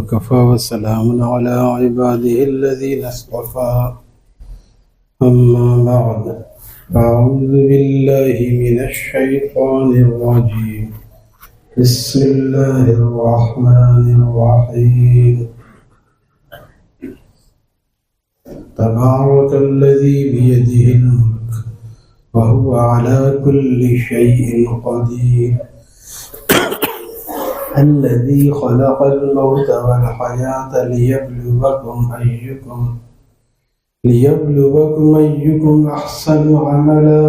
وكفى وسلام على عباده الذين اصطفى أما بعد أعوذ بالله من الشيطان الرجيم بسم الله الرحمن الرحيم تبارك الذي بيده الملك وهو على كل شيء قدير الذي خلق الموت والحياة ليبلوكم أيكم أحسن عملا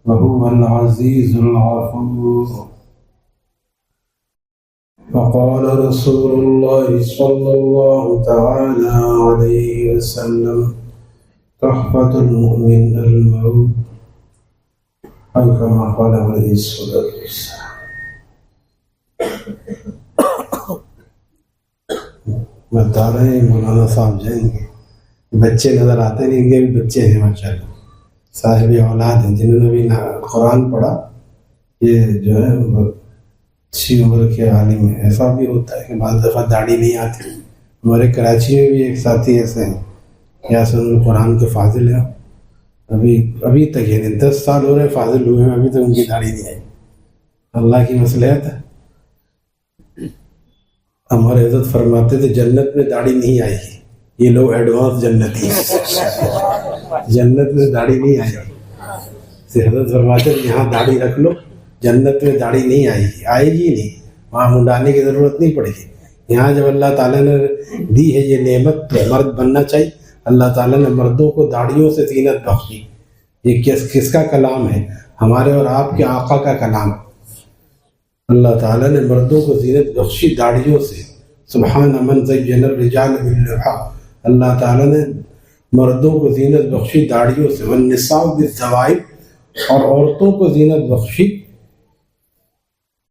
وهو العزيز الغفور. وقال رسول الله صلى الله تعالى عليه وسلم تحفة المؤمن الموت أو كما قال عليه الصلاة والسلام. بتا رہے ہیں مولانا صاحب جائیں گے، بچے نظر آتے نہیں، ان کے بھی بچے ہیں ماشاءاللہ، صاحب اولاد ہیں جنہوں نے بھی قرآن پڑھا. یہ جو ہے اچھی عمر کے عالم ہے. ایسا بھی ہوتا ہے کہ بعض دفعہ داڑھی نہیں آتی. ہمارے کراچی میں بھی ایک ساتھی ایسے ہیں کہ اصل قرآن کے فاضل ہیں، ابھی تک یعنی 10 سال ہو رہے فاضل ہوئے ہیں، ابھی تک ان کی داڑھی نہیں آئی. اللہ کی مصلحت ہے. ہمارے حضرت فرماتے تھے جنت میں داڑھی نہیں آئے گی، یہ لوگ ایڈوانس جنتی ہیں، جنت میں داڑھی نہیں آئے گی. حضرت فرماتے تھے یہاں داڑھی رکھ لو، جنت میں داڑھی نہیں آئے گی نہیں، وہاں منڈانے کی ضرورت نہیں پڑے گی. یہاں جب اللہ تعالیٰ نے دی ہے یہ نعمت تو مرد بننا چاہیے. اللہ تعالیٰ نے مردوں کو داڑھیوں سے زینت بخشی. یہ کس کا کلام ہے؟ ہمارے اور آپ کے آقا کا کلام. اللہ تعالیٰ نے مردوں کو زینت بخشی داڑھیوں سے. سبحان من زین الرجال باللحیٰ. اللہ تعالیٰ نے مردوں کو زینت بخشی داڑھیوں سے. والنساء بالذوائب، اور عورتوں کو زینت بخشی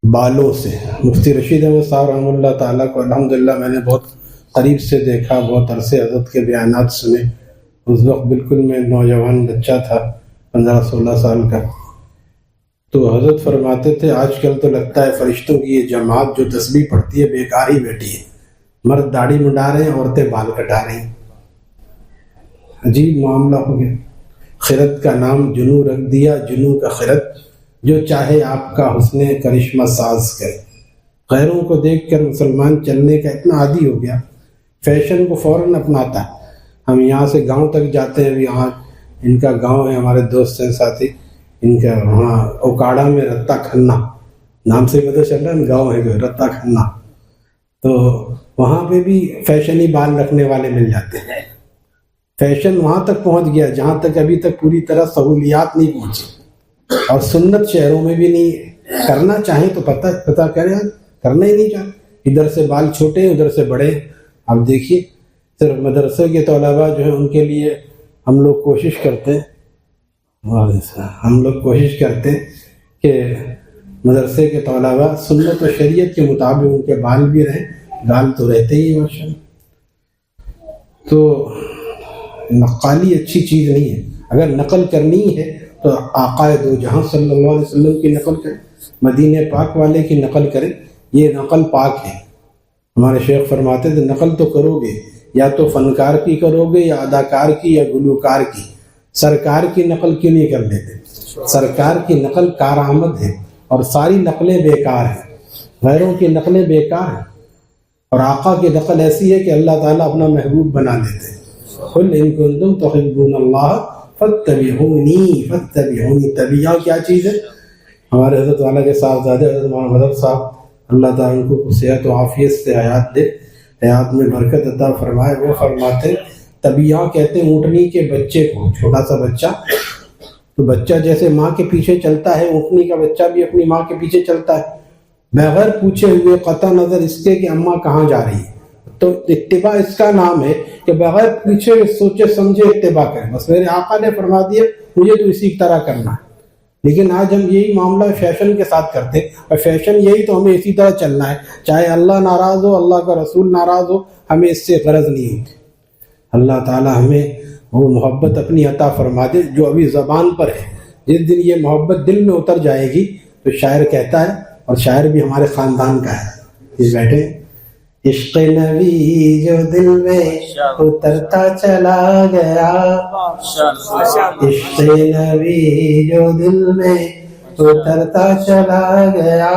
بالوں سے. مفتی رشید احمد صاحب رحمہ اللہ تعالیٰ کو الحمدللہ میں نے بہت قریب سے دیکھا، بہت عرصے حضرت کے بیانات سنے. اس وقت بالکل میں نوجوان بچہ تھا، 15-16 سال کا. تو حضرت فرماتے تھے آج کل تو لگتا ہے فرشتوں کی یہ جماعت جو تسبیح پڑھتی ہے بیکار ہی بیٹھی ہے. مرد داڑھی منڈا رہے ہیں، عورتیں بال کٹا رہی ہیں. عجیب معاملہ ہو گیا. خرد کا نام جنو رکھ دیا، جنو کا خرد. جو چاہے آپ کا حسن کرشمہ ساز کرے. غیروں کو دیکھ کر مسلمان چلنے کا اتنا عادی ہو گیا، فیشن کو فوراً اپناتا ہے. ہم یہاں سے گاؤں تک جاتے ہیں، یہاں ان کا گاؤں ہے، ہمارے دوست ہیں ساتھی، ان کا وہاں اوکاڑا میں رتا کھنہ نام سے پتہ چل رہا ہے گاؤں ہے رتا کھنہ. تو وہاں پہ بھی فیشنی بال رکھنے والے مل جاتے ہیں. فیشن وہاں تک پہنچ گیا جہاں تک ابھی تک پوری طرح سہولیات نہیں پہنچی، اور سنت شہروں میں بھی نہیں. کرنا چاہیں تو پتہ کریں، کرنا ہی نہیں چاہتے. ادھر سے بال چھوٹے ادھر سے بڑے. اب دیکھیے صرف مدرسے کے طلباء جو ہیں ان کے لیے ہم لوگ کوشش کرتے ہیں کہ مدرسے کے طلباء سنت و شریعت کے مطابق ان کے بال بھی رہیں، گال تو رہتے ہی ماشاء اللہ. تو نقالی اچھی چیز نہیں ہے. اگر نقل کرنی ہے تو آقا دو جہاں صلی اللہ علیہ وسلم کی نقل کریں، مدینہ پاک والے کی نقل کریں. یہ نقل پاک ہے. ہمارے شیخ فرماتے تھے نقل تو کرو گے یا تو فنکار کی کرو گے یا اداکار کی یا گلوکار کی، سرکار کی نقل کیوں نہیں کر لیتے؟ سرکار کی نقل کارآمد ہے اور ساری نقلیں بیکار ہیں. غیروں کی نقلیں بیکار ہیں، اور آقا کی نقل ایسی ہے کہ اللہ تعالیٰ اپنا محبوب بنا دیتے ہیں. قل ان کنتم تحبون اللہ فاتبعونی طبیعہ کیا چیز ہے؟ ہمارے حضرت والا کے صاحبزادے حضرت مولانا حضرت صاحب اللہ تعالیٰ ان کو صحت و عافیت سے حیات دے، حیات میں برکت عطا فرمائے. وہ فرماتے طبیعہ کہتے ہیں اونٹنی کے بچے کو. چھوٹا سا بچہ، تو بچہ جیسے ماں کے پیچھے چلتا ہے، اونٹنی کا بچہ بھی اپنی ماں کے پیچھے چلتا ہے بغیر پوچھے ہوئے، قطع نظر اس کے کہ اماں کہاں جا رہی ہے. تو اتباع اس کا نام ہے کہ بغیر پیچھے سوچے سمجھے اتباع کریں. بس میرے آقا نے فرما دیا مجھے تو اسی طرح کرنا ہے. لیکن آج ہم یہی معاملہ فیشن کے ساتھ کرتے ہیں، اور فیشن یہی تو ہمیں اسی طرح چلنا ہے، چاہے اللہ ناراض ہو، اللہ کا رسول ناراض ہو، ہمیں اس سے غرض نہیں ہوتی. اللہ تعالیٰ ہمیں وہ محبت اپنی عطا فرما دے جو ابھی زبان پر ہے. جس دن یہ محبت دل میں اتر جائے گی تو شاعر کہتا ہے، اور شاعر بھی ہمارے خاندان کا ہے، یہ بیٹھے عشق نبی جو دل میں اترتا چلا گیا، عشق نبی جو دل میں اترتا چلا گیا،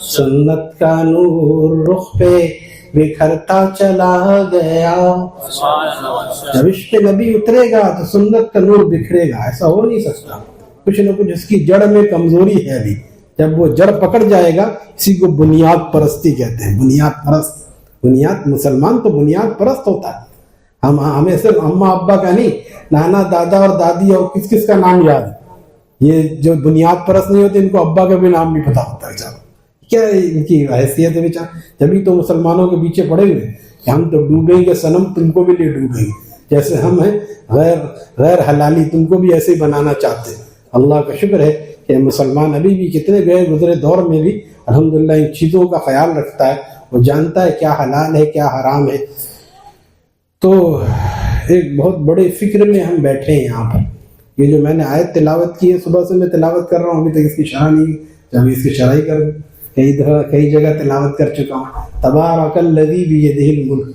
سنت کا نور رخ پہ بکھرتا چلا گیا۔ جب عشق نبی اترے گا تو سنت کا نور بکھرے گا، ایسا ہو نہیں سکتا۔ کچھ نہ کچھ اس کی جڑ میں کمزوری ہے ابھی، جب وہ جڑ پکڑ جائے گا، اسی کو بنیاد پرستی کہتے ہیں، بنیاد پرست۔ بنیاد، مسلمان تو بنیاد پرست ہوتا ہے۔ ہمیں صرف اماں ابا کا نہیں، نانا دادا اور دادی اور کس کس کا نام یاد ہے۔ یہ جو بنیاد پرست نہیں ہوتے ان کو ابا کا بھی نام نہیں پتا ہوتا ہے۔ کیا ان کی حیثیت ہے بیچارہ؟ جبھی تو مسلمانوں کے پیچھے پڑے ہوئے کہ ہم تو ڈوبیں گے صنم، تم کو بھی لے ڈوبیں گے، جیسے ہم ہیں غیر حلالی، تم کو بھی ایسے ہی بنانا چاہتے ہیں۔ اللہ کا شکر ہے کہ مسلمان ابھی بھی کتنے گئے گزرے دور میں بھی الحمدللہ ان چیزوں کا خیال رکھتا ہے، وہ جانتا ہے کیا حلال ہے کیا حرام ہے۔ تو ایک بہت بڑے فکر میں ہم بیٹھے ہیں یہاں پر۔ یہ جو میں نے آیت تلاوت کی ہے، صبح سے میں تلاوت کر رہا ہوں، ابھی تک اس کی شرح نہیں، ابھی اس کی شرح ہی کر دوں۔ کئی جگہ تلاوت کر چکا ہوں، تبارک الذی بیدہ الملک۔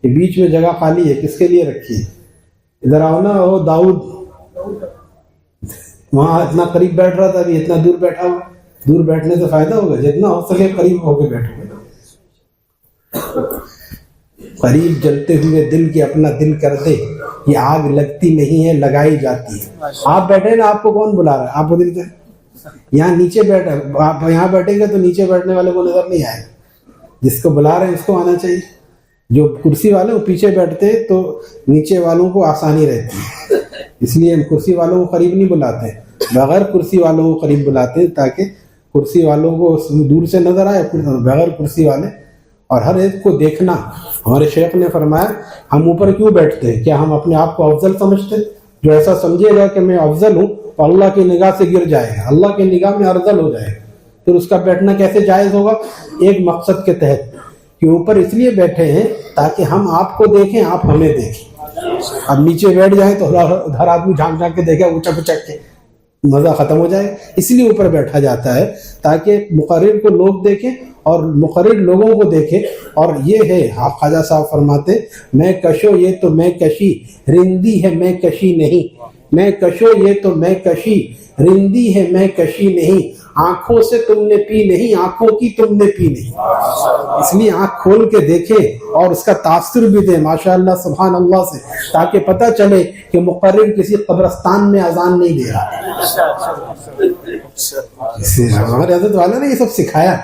یہ بیچ میں جگہ خالی ہے، کس کے لیے رکھی ہے؟ ادھر آؤ نا، وہ داؤد وہاں اتنا قریب بیٹھ رہا تھا، ابھی اتنا دور بیٹھا ہوا۔ دور بیٹھنے سے فائدہ ہوگا، جتنا ہو سکے قریب ہو کے بیٹھو گے۔ قریب جلتے ہوئے دل کے اپنا دل کر دے، یہ آگ لگتی نہیں ہے لگائی جاتی ہے۔ آپ بیٹھے نا، آپ کو کون بلا رہا ہے؟ آپ ادھر سے یہاں نیچے بیٹھے، آپ یہاں بیٹھیں گے تو نیچے بیٹھنے والے کو نظر نہیں آئے گا، جس کو بلا رہے ہیں اس کو آنا چاہیے۔ جو کرسی والے وہ پیچھے بیٹھتے ہیں تو نیچے والوں کو آسانی رہتی ہے، اس لیے ہم کرسی والوں کو قریب نہیں بلاتے، بغیر کرسی والوں کو قریب بلاتے ہیں تاکہ کرسی والوں کو دور سے نظر آئے، بغیر کرسی والے اور ہر ایک کو دیکھنا۔ ہمارے شیخ نے فرمایا ہم اوپر کیوں بیٹھتے ہیں؟ کیا ہم اپنے آپ کو افضل سمجھتے ہیں؟ جو ایسا سمجھے گا کہ میں افضل ہوں تو اللہ کی نگاہ سے گر جائے گا، اللہ کی نگاہ میں ارذل ہو جائے گا، پھر اس کا بیٹھنا کیسے جائز ہوگا؟ ایک مقصد کے تحت کہ اوپر اس لیے بیٹھے ہیں تاکہ ہم آپ کو دیکھیں، آپ ہمیں دیکھیں۔ اب نیچے بیٹھ جائیں تو ہر آدمی جھانک جھانک کے دیکھے، اونچا پچک کے، مزہ ختم ہو جائے۔ اس لیے اوپر بیٹھا جاتا ہے تاکہ مقرر کو لوگ دیکھیں اور مقرر لوگوں کو دیکھے۔ اور یہ ہے خواجہ صاحب فرماتے میں کشو یہ تو میں کشی، رندی ہے میں کشی نہیں، میں کشو یہ تو میں کشی، رندی ہے میں کشی نہیں، آنکھوں سے تم نے پی نہیں، آنکھوں کی تم نے پی نہیں۔ اس لیے آنکھ کھول کے دیکھیں اور اس کا تاثر بھی دیں ماشاءاللہ سبحان اللہ سے، تاکہ پتہ چلے کہ مقرر کسی قبرستان میں اذان نہیں دے رہا۔ ہمارے حضرت والا نے یہ سب سکھایا۔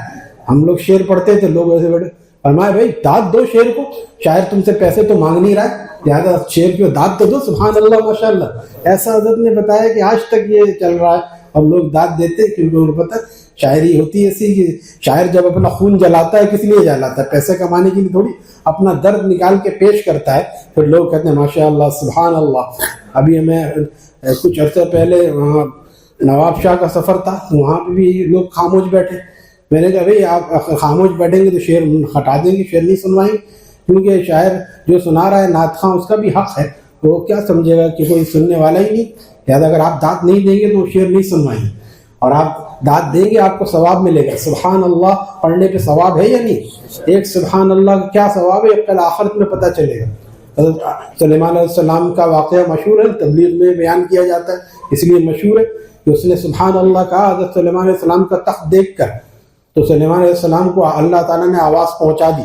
ہم لوگ شعر پڑھتے تھے، لوگ ایسے بیٹھے، فرمایا بھائی داد دو شعر کو، شاعر تم سے پیسے تو مانگ نہیں رہا ہے، لہٰذا شعر کو داد تو دو، سبحان اللہ ماشاءاللہ۔ ایسا حضرت نے بتایا کہ آج تک یہ چل رہا ہے، اور لوگ داد دیتے کیونکہ انہیں پتہ شاعری ہوتی ہے ایسی کہ شاعر جب اپنا خون جلاتا ہے کس لیے جلاتا ہے؟ پیسے کمانے کے لیے تھوڑی، اپنا درد نکال کے پیش کرتا ہے، پھر لوگ کہتے ہیں ماشاءاللہ سبحان اللہ۔ ابھی ہمیں کچھ عرصے پہلے وہاں نواب شاہ کا سفر تھا، وہاں پہ بھی لوگ خاموش بیٹھے۔ میں نے کہا بھائی آپ خاموش بیٹھیں گے تو شعر ہٹا دیں گے، شعر نہیں سنوائیں گے، کیونکہ شاعر جو سنا رہا ہے نعت خواں اس کا بھی حق ہے، وہ کیا سمجھے گا کہ کوئی سننے والا ہی نہیں، لہٰذا اگر آپ داد نہیں دیں گے تو وہ شعر نہیں سنوائیں گے، اور آپ داد دیں گے آپ کو ثواب ملے گا۔ سبحان اللہ پڑھنے پہ ثواب ہے یا نہیں؟ ایک سبحان اللہ کا کیا ثواب ہے کل آخرت میں پتہ چلے گا۔ حضرت سلیمان علیہ السلام کا واقعہ مشہور ہے، تبلیغ میں بیان کیا جاتا ہے، اس لیے مشہور ہے کہ اس نے سبحان اللہ کہا حضرت سلیمان علیہ السلام کا تخت دیکھ کر، تو سلیمان علیہ السلام کو اللہ تعالیٰ نے آواز پہنچا دی،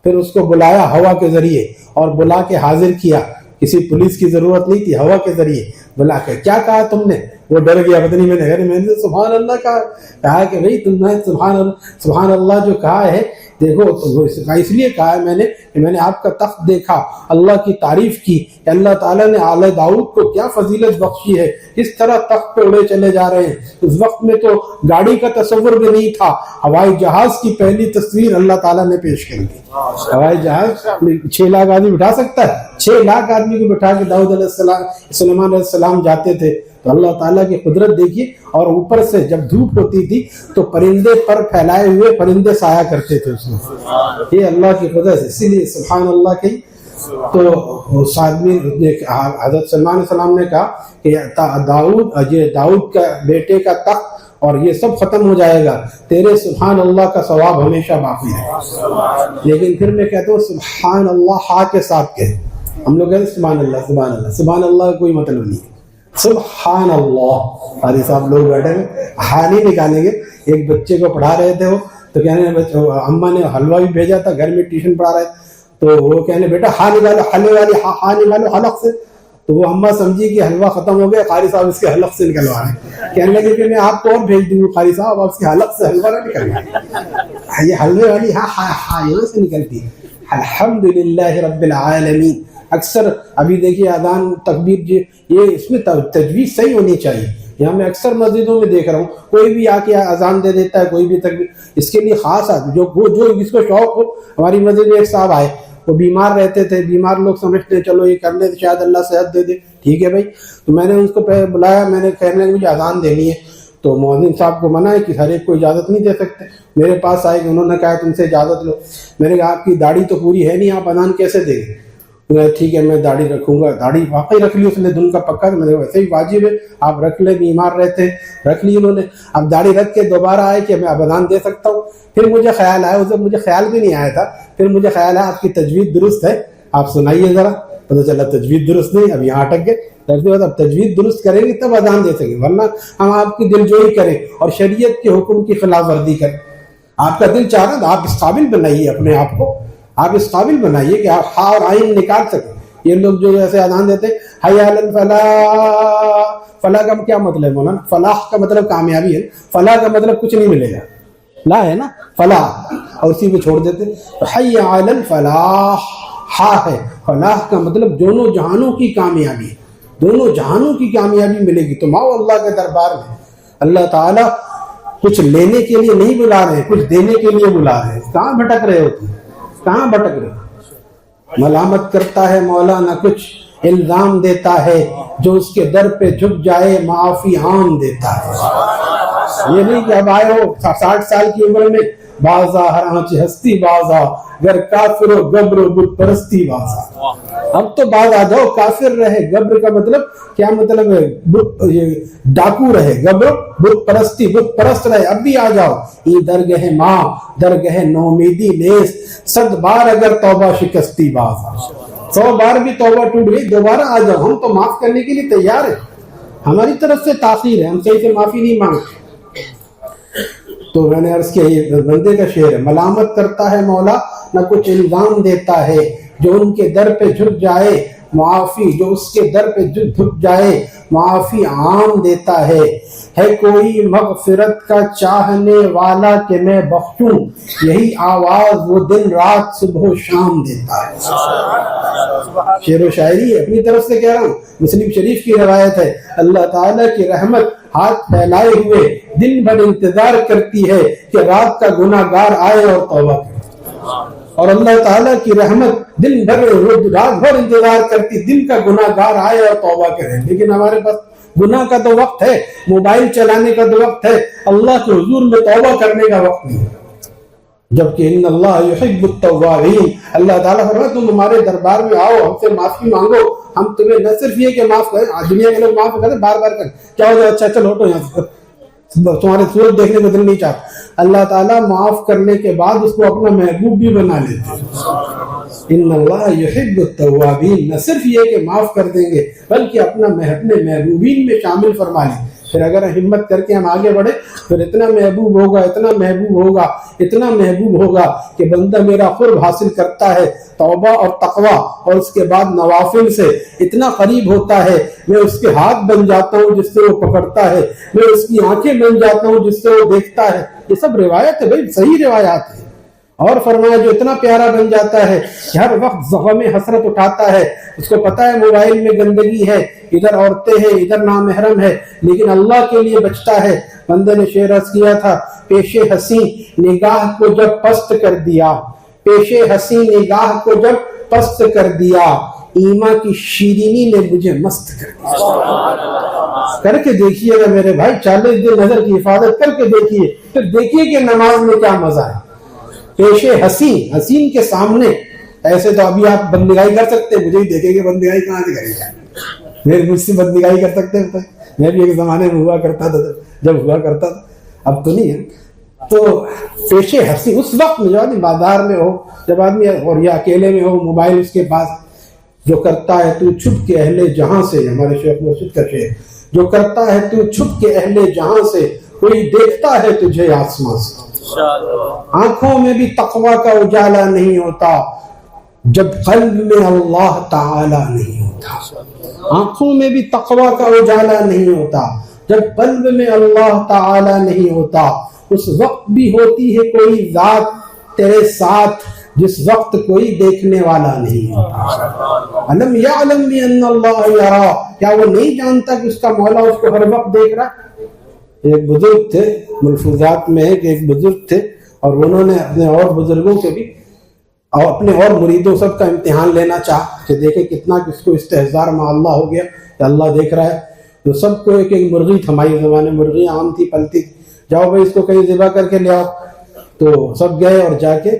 پھر اس کو بلایا ہوا کے ذریعے اور بلا کے حاضر کیا، کسی پولیس کی ضرورت نہیں تھی، ہوا کے ذریعے بلا کے کیا کہا تم نے؟ وہ ڈر گیا، پتہ نہیں میں نے سبحان اللہ کہا کہ بھائی تم نے سبحان اللہ جو کہا ہے دیکھو، اس لیے کہا ہے میں نے کہ میں نے آپ کا تخت دیکھا، اللہ کی تعریف کی کہ اللہ تعالیٰ نے آل داؤد کو کیا فضیلت بخشی ہے، کس طرح تخت پہ اڑے چلے جا رہے ہیں۔ اس وقت میں تو گاڑی کا تصور بھی نہیں تھا، ہوائی جہاز کی پہلی تصویر اللہ تعالیٰ نے پیش کر دی۔ ہوائی جہاز 6 لاکھ آدمی بٹھا سکتا ہے، 6 لاکھ آدمی کو بٹھا کے داؤد علیہ السلام سلیمان علیہ السلام جاتے تھے، تو اللہ تعالیٰ کی قدرت دیکھیے۔ اور اوپر سے جب دھوپ ہوتی تھی تو پرندے پر پھیلائے ہوئے پرندے سایہ کرتے تھے اس میں، یہ اللہ کی قدرت ہے، اسی لیے سبحان اللہ کی۔ تو اس آدمی حضرت سلیمان علیہ السلام نے کہا کہ داؤد کا بیٹے کا تخت اور یہ سب ختم ہو جائے گا، تیرے سبحان اللہ کا ثواب ہمیشہ باقی ہے۔ لیکن پھر میں کہتا ہوں سبحان اللہ ہا کے ساتھ کہے، ہم لوگ کہتے ہیں سبحان اللہ سبحان اللہ، سبحان اللہ کا کوئی مطلب نہیں ہے، سبحان اللہ۔ قاری صاحب لوگ بیٹھے ہوئے ہا نہیں نکالیں گے۔ ایک بچے کو پڑھا رہے تھے وہ تو کہنے اماں نے حلوہ بھی بھیجا تھا، گھر میں ٹیوشن پڑھا رہے تو وہ کہنے بیٹا ہا نکالو، حلوے والی ہا نکالو حلق سے۔ تو وہ اماں سمجھی کہ حلوہ ختم ہو گیا، قاری صاحب اس کے حلق سے نکلوا رہے ہیں۔ کہنے لگے کہ میں آپ کو اور بھیج دوں، قاری صاحب آپ اس کے حلق سے حلوہ نہ نکلوائیں، یہ حلوے والی ہا یہاں سے نکلتی ہے۔ الحمدللہ رب العالمین۔ اکثر ابھی دیکھیے اذان تکبیر یہ اس میں تجویز صحیح ہونی چاہیے۔ یہاں میں اکثر مسجدوں میں دیکھ رہا ہوں کوئی بھی آ کے اذان دے دیتا ہے، کوئی بھی تکبیر، اس کے لیے خاص آدمی جو جس کو شوق ہو۔ ہماری مسجد میں ایک صاحب آئے، وہ بیمار رہتے تھے، بیمار لوگ سمجھتے ہیں چلو یہ کر لے شاید اللہ صحت دے دے، ٹھیک ہے بھائی۔ تو میں نے ان کو بلایا، میں نے کہنے مجھے اذان دینی ہے، تو مؤذن صاحب کو منع ہے کہ ہر ایک کو اجازت نہیں دے سکتے۔ میرے پاس آئے کہ انہوں نے کہا تم سے اجازت لو۔ میں نے کہا آپ کی داڑھی تو پوری ہے نہیں، آپ اذان کیسے دیں گے؟ ٹھیک ہے میں داڑھی رکھوں گا۔ داڑھی واقعی رکھ لی اس نے، دن کا پکا، میں نے ویسے ہی واجب ہے آپ رکھ لیں، بیمار رہتے ہیں، رکھ لی انہوں نے۔ اب داڑھی رکھ کے دوبارہ آئے کہ میں اب اذان دے سکتا ہوں۔ پھر مجھے خیال آیا، اسے مجھے خیال بھی نہیں آیا تھا، پھر مجھے خیال آیا آپ کی تجوید درست ہے، آپ سنائیے ذرا۔ پتہ چلا تجوید درست نہیں، اب یہاں اٹک گئے۔ اب تجوید درست کریں گے تب اذان دے سکیں، ورنہ ہم آپ کی دلجوئی کریں اور شریعت کے حکم کی خلاف ورزی کریں۔ آپ کا دل چاہ رہا تو آپ اس قابل بنائیے اپنے آپ کو، آپ اس قابل بنائیے کہ آپ ہا اور عین نکال سکیں۔ یہ لوگ جو ایسے اذان دیتے حی علی الفلاح، فلاح کا کیا مطلب ہے مولانا؟ فلاح کا مطلب کامیابی ہے، فلاح کا مطلب کچھ نہیں ملے گا، لا ہے نا فلاح، اور اسی پہ چھوڑ دیتے۔ حی علی الفلاح ہا ہے، فلاح کا مطلب دونوں جہانوں کی کامیابی، دونوں جہانوں کی کامیابی ملے گی۔ تم آؤ اللہ کے دربار میں، اللہ تعالیٰ کچھ لینے کے لیے نہیں بلا رہے، کچھ دینے کے لیے بلا رہے ہیں۔ کہاں بھٹک رہے ہو تم؟ کہاں بھٹک رہے ہو؟ ملامت کرتا ہے مولا نہ کچھ الزام دیتا ہے، جو اس کے در پہ جھک جائے معافی عام دیتا ہے۔ یہ نہیں کہ اب آئے ہو 60 سال کی عمر میں بازا ہر آنچ ہستی بازا، گر کافر و گبر و بت پرستی بازا۔ اب تو باز آ جاؤ، کافر رہے، گبر کا مطلب کیا مطلب ہے؟ ڈاکو رہے، گبر بت پرستی، بت پرست رہے، اب بھی آ جاؤ۔ ای درگہ ماں درگہ نومیدی نیس، 100 بار اگر توبہ شکستی بازا۔ 100 بار بھی توبہ ٹوٹ گئی، دوبارہ آ جاؤ، ہم تو معاف کرنے کے لیے تیار ہیں، ہماری طرف سے تاخیر ہے، ہم صحیح سے معافی نہیں مانگتے۔ تو میں نے عرض کیا یہ بندے کا شعر ہے، ملامت کرتا ہے مولا نہ کچھ الزام دیتا ہے، جو ان کے در پہ جھک جائے معافی، جو اس کے در پہ جھک جائے معافی عام دیتا ہے۔ کوئی مغفرت کا چاہنے والا کہ میں بخشوں، یہی آواز وہ دن رات صبح و شام دیتا ہے۔ شعر و شاعری ہے، اپنی طرف سے کہہ رہا ہوں، مسلم شریف کی روایت ہے، اللہ تعالیٰ کی رحمت ہاتھ پھیلائے ہوئے دن بھر انتظار کرتی ہے کہ رات کا گناہ گار آئے اور توبہ کرے۔ اور اللہ تعالیٰ کی رحمت دن بھر رات بھر انتظار کرتی، دن کا گناہ گار آئے اور توبہ کرے۔ لیکن ہمارے پاس گناہ کا تو وقت ہے، موبائل چلانے کا تو وقت ہے، اللہ کے حضور میں توبہ کرنے کا وقت نہیں ہے۔ جبکہ ان اللہ یحب التوابین، اللہ تعالیٰ فرماتا ہے تم ہمارے دربار میں آؤ، ہم سے معافی مانگو، ہم تمہیں نہ صرف یہ کہ معاف کریں، دنیا کے لوگ معاف کرتے ہیں بار بار کریں، کیا ہو جائے اچھا چلو ہٹو یہاں سے، تمہارے صورت دیکھنے کو دل نہیں چاہتا۔ اللہ تعالیٰ معاف کرنے کے بعد اس کو اپنا محبوب بھی بنا لیتے ہیں۔ ان اللہ یحب التوابین، نہ صرف یہ کہ معاف کر دیں گے بلکہ اپنے محبوبین میں شامل فرما لیں۔ پھر اگر ہمت کر کے ہم آگے بڑھے پھر اتنا محبوب ہوگا، اتنا محبوب ہوگا، اتنا محبوب ہوگا کہ بندہ میرا قرب حاصل کرتا ہے توبہ اور تقوی اور اس کے بعد نوافل سے، اتنا قریب ہوتا ہے میں اس کے ہاتھ بن جاتا ہوں جس سے وہ پکڑتا ہے، میں اس کی آنکھیں بن جاتا ہوں جس سے وہ دیکھتا ہے۔ یہ سب روایت ہے بھائی، صحیح روایات ہیں۔ اور فرمایا جو اتنا پیارا بن جاتا ہے کہ ہر وقت غم حسرت اٹھاتا ہے، اس کو پتا ہے موبائل میں گندگی ہے، ادھر عورتیں ہیں، ادھر نامحرم ہے، لیکن اللہ کے لیے بچتا ہے۔ بندے نے شعر عرض کیا تھا، پیش ہنسی نگاہ کو جب پست کر دیا، پیش ہنسی نگاہ کو جب پست کر دیا، ایمان کی شیرینی نے مجھے مست کر دیا۔ کر کے دیکھیے گا میرے بھائی، 40 دن نظر کی حفاظت کر کے دیکھیے، پھر دیکھیے کہ نماز میں کیا مزہ ہے۔ پیش حسین کے سامنے، ایسے تو ابھی آپ بندگائی کر سکتے ہیں، مجھے ہی دیکھیں گے بندگائی کہاں سے کریں گے، مجھ سے بندگائی کر سکتے ہیں؟ میں بھی ایک زمانے میں ہوا کرتا تھا جب ہوا کرتا تھا، اب تو نہیں ہے. تو پیش ہنسی اس وقت میں، جب آدمی بازار میں ہو، جب آدمی اور یا اکیلے میں ہو، موبائل اس کے پاس، جو کرتا ہے تو چھپ کے اہل جہاں سے، ہمارے شیخ مرشد کا شعر، جو کرتا ہے تو چھپ کے اہل جہاں سے، کوئی دیکھتا ہے تجھے آسمان سے. آنکھوں میں بھی تقوی کا اجالا نہیں ہوتا جب قلب میں اللہ تعالی نہیں ہوتا. آنکھوں میں بھی تقوی کا اجالا نہیں ہوتا جب قلب میں اللہ تعالی نہیں ہوتا. اس وقت بھی ہوتی ہے کوئی ذات تیرے ساتھ جس وقت کوئی دیکھنے والا نہیں ہوتا. علم یعلم بان اللہ یرا، کیا وہ نہیں جانتا کہ اس کا مولا اس کو ہر وقت دیکھ رہا. ایک بزرگ تھے، ملفوظات میں ہے کہ ایک بزرگ تھے اور انہوں نے اپنے اور بزرگوں کے بھی اور اپنے اور مریدوں سب کا امتحان لینا چاہا کہ دیکھیں کتنا کس کو استحضار مع اللہ ہو گیا کہ اللہ دیکھ رہا ہے. تو سب کو ایک ایک مرغی تھمائی، زمانے مرغی عام تھی، پلتی، جاؤ بھائی اس کو کہیں ذبح کر کے لے آؤ. تو سب گئے اور جا کے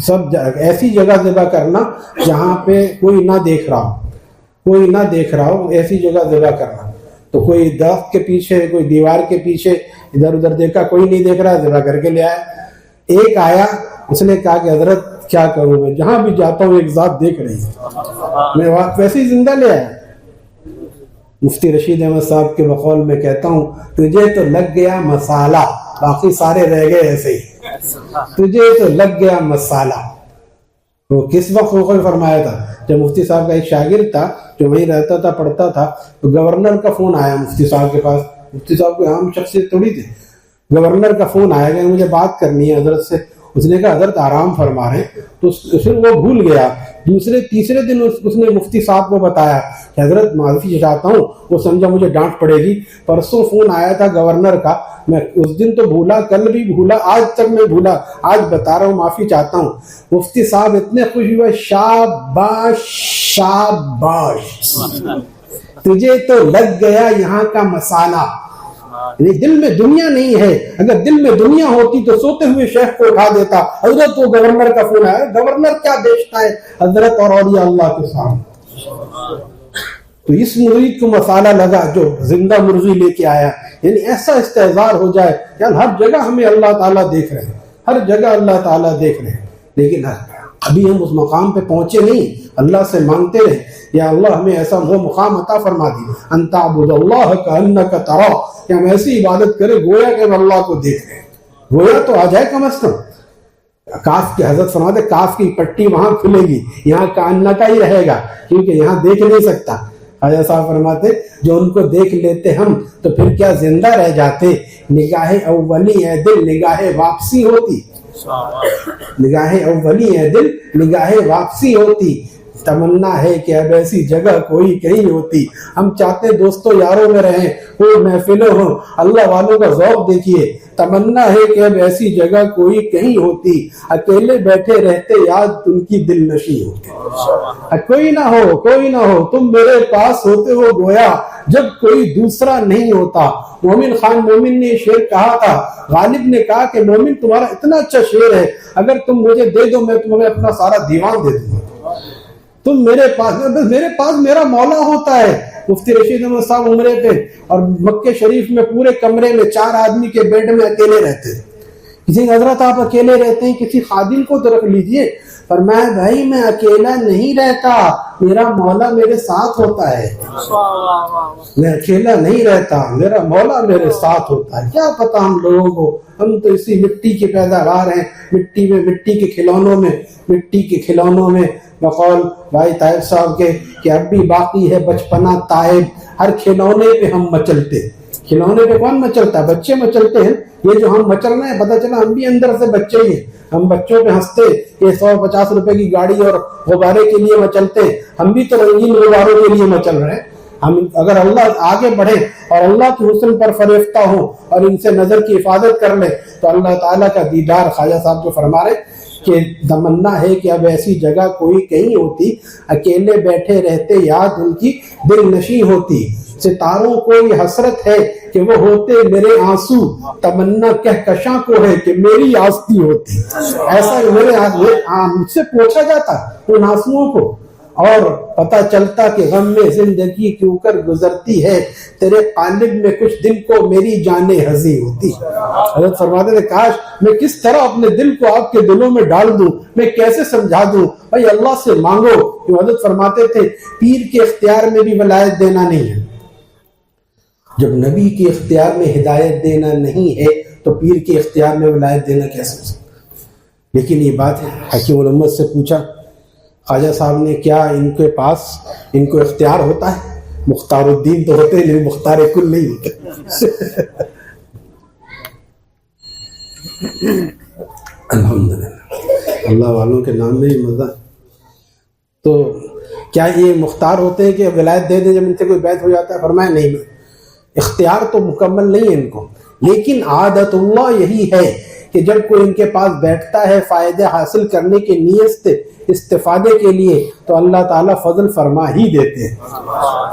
سب ایسی جگہ ذبح کرنا جہاں پہ کوئی نہ دیکھ رہا ہو، کوئی نہ دیکھ رہا ہو، ایسی جگہ ذبح کرنا. تو کوئی درخت کے پیچھے، کوئی دیوار کے پیچھے، ادھر ادھر دیکھا کوئی نہیں دیکھ رہا، ذبح کر کے لے آیا. ایک آیا، اس نے کہا کہ حضرت کیا کروں، میں جہاں بھی جاتا ہوں ایک ذات دیکھ رہی ہے، میں ویسے ہی زندہ لے آیا. مفتی رشید احمد صاحب کے بقول میں کہتا ہوں، تجھے تو لگ گیا مسالہ، باقی سارے رہ گئے ایسے ہی. تجھے تو لگ گیا مسالہ. وہ کس وقت خوخل فرمایا تھا؟ جب مفتی صاحب کا ایک شاگرد تھا جو وہیں رہتا تھا، پڑھتا تھا، تو گورنر کا فون آیا مفتی صاحب کے پاس. مفتی صاحب کوئی عام شخصیت تھوڑی تھی، گورنر کا فون آیا کہ مجھے بات کرنی ہے حضرت سے. اس نے کہا حضرت آرام فرما رہے ہیں. تو پھر وہ بھول گیا. دوسرے تیسرے دن اس نے مفتی صاحب کو بتایا کہ حضرت معافی چاہتا ہوں. وہ سمجھا مجھے ڈانٹ پڑے گی، پرسوں فون آیا تھا گورنر کا، میں اس دن تو بھولا، کل بھی بھولا، آج تک میں بھولا، آج بتا رہا ہوں، معافی چاہتا ہوں. مفتی صاحب اتنے خوش ہوئے، شاباش شاباش، تجھے تو لگ گیا یہاں کا مسالہ. دل میں دنیا نہیں ہے، اگر دل میں دنیا ہوتی تو سوتے ہوئے شیخ کو اٹھا دیتا. حضرت وہ گورنر کا فون آیا، گورنر کیا بیچتا ہے حضرت اور اولیاء اللہ کے سامنے. تو اس مرید کو مسالہ لگا جو زندہ مرغی لے کے آیا. یعنی ایسا استحضار ہو جائے کہ ہر جگہ ہمیں اللہ تعالیٰ دیکھ رہے ہیں، ہر جگہ اللہ تعالیٰ دیکھ رہے ہیں. لیکن ابھی ہم اس مقام پہ پہنچے نہیں. اللہ سے مانگتے رہے، یا اللہ ہمیں ایسا وہ مقام عطا فرما دی، ان تعبد اللہ کأنک تراہ، کہ ہم ایسی عبادت کریں گویا کہ ہم اللہ کو دیکھ رہے ہیں. گویا تو آ جائے کم از کم. کاف کی حضرت فرماتے کاف کی پٹی وہاں کھلے گی، یہاں کأنک ہی رہے گا کیونکہ یہاں دیکھ نہیں سکتا. حضرت صاحب فرماتے جو ان کو دیکھ لیتے ہم تو پھر کیا زندہ رہ جاتے. نگاہ اولی ہے دل، نگاہ واپسی ہوتی. نگاہ اولی ہے دل، نگاہ واپسی ہوتی. تمنا ہے کہ اب ایسی جگہ کوئی کہیں ہوتی. ہم چاہتے دوستوں یاروں میں رہیں، کوئی محفلوں ہوں، اللہ والوں کا ذوق دیکھیے. تمنا ہے کہ اب ایسی جگہ کوئی کہیں ہوتی، اکیلے بیٹھے رہتے یاد ان کی دل نشیں ہوتی. کوئی نہ ہو، کوئی نہ ہو، تم میرے پاس ہوتے ہو گویا جب کوئی دوسرا نہیں ہوتا. مومن خان مومن نے یہ شعر کہا تھا. غالب نے کہا کہ مومن تمہارا اتنا اچھا شعر ہے، اگر تم مجھے دے دو میں تمہیں اپنا سارا دیوان دے دوں گا. تم میرے پاس میرا مولا ہوتا ہے. مفتی رشید احمد صاحب عمرے پہ اور مکہ شریف میں پورے کمرے میں 4 آدمی کے بیڈ میں اکیلے رہتے ہیں. کسی حضرت آپ اکیلے رہتے ہیں، کسی خادم کو تو رکھ لیجئے. فرمایا بھائی میں اکیلا نہیں رہتا، میرا مولا میرے ساتھ ہوتا ہے. میں اکیلا نہیں رہتا، میرا مولا میرے ساتھ ہوتا ہے. کیا پتا ہم لوگوں کو، ہم تو اسی مٹی کی پیداوار ہیں، مٹی میں، مٹی کے کھلونوں میں، مٹی کے کھلونوں میں. بقول بھائی طائب صاحب کے کہ اب بھی باقی ہے بچپنا طائب، ہر کھلونے پہ ہم مچلتے. کھلونے پہ کون مچلتا ہے؟ بچے مچلتے ہیں. یہ جو ہم مچل رہے ہیں پتہ چلا ہم بھی اندر سے بچے ہی ہیں. ہم بچوں پہ ہنستے، یہ 150 روپے کی گاڑی اور غبارے کے لیے مچلتے. ہم بھی تو رنگین غباروں کے لیے مچل رہے ہیں. ہم اگر اللہ آگے بڑھے اور اللہ کے حسن پر فریفتہ ہوں اور ان سے نظر کی حفاظت کر لیں تو اللہ تعالیٰ کا دیدار. خواجہ صاحب جو فرما رہے کہ تمنا ہے کہ اب ایسی جگہ کوئی کہیں ہوتی، اکیلے بیٹھے رہتے یاد ان کی دل نشیں ہوتی. ستاروں کو یہ حسرت ہے کہ وہ ہوتے میرے آنسو، تمنا کہکشاں کو ہے کہ میری آستی ہوتی. ایسا میرے مجھ سے پوچھا جاتا ان آنسوؤں کو، اور پتہ چلتا کہ غم میں زندگی کیوں کر گزرتی ہے، تیرے قالب میں کچھ دن کو میری جانیں ہنسی ہوتی۔ حضرت فرماتے تھے کاش میں کس طرح اپنے دل کو آپ کے دلوں میں ڈال دوں، میں کیسے سمجھا دوں، بھائی اللہ سے مانگو۔ حضرت فرماتے تھے پیر کے اختیار میں بھی ولایت دینا نہیں ہے، جب نبی کے اختیار میں ہدایت دینا نہیں ہے تو پیر کے اختیار میں ولایت دینا کیسے ہو سکتا؟ لیکن یہ بات ہے، حکیم الامت سے پوچھا خواجہ صاحب نے کیا ان کے پاس ان کو اختیار ہوتا ہے؟ مختار الدین تو ہوتے ہیں لیکن مختار کل نہیں ہوتے۔ الحمدللہ اللہ والوں کے نام میں ہی مزہ۔ تو کیا یہ مختار ہوتے ہیں کہ ولایت دے دیں جب ان سے کوئی بیعت ہو جاتا ہے؟ فرمایا نہیں، اختیار تو مکمل نہیں ہے ان کو، لیکن عادت اللہ یہی ہے کہ جب کوئی ان کے پاس بیٹھتا ہے فائدہ حاصل کرنے کی نیت سے استفادے کے لیے تو اللہ تعالیٰ فضل فرما ہی دیتے ہیں۔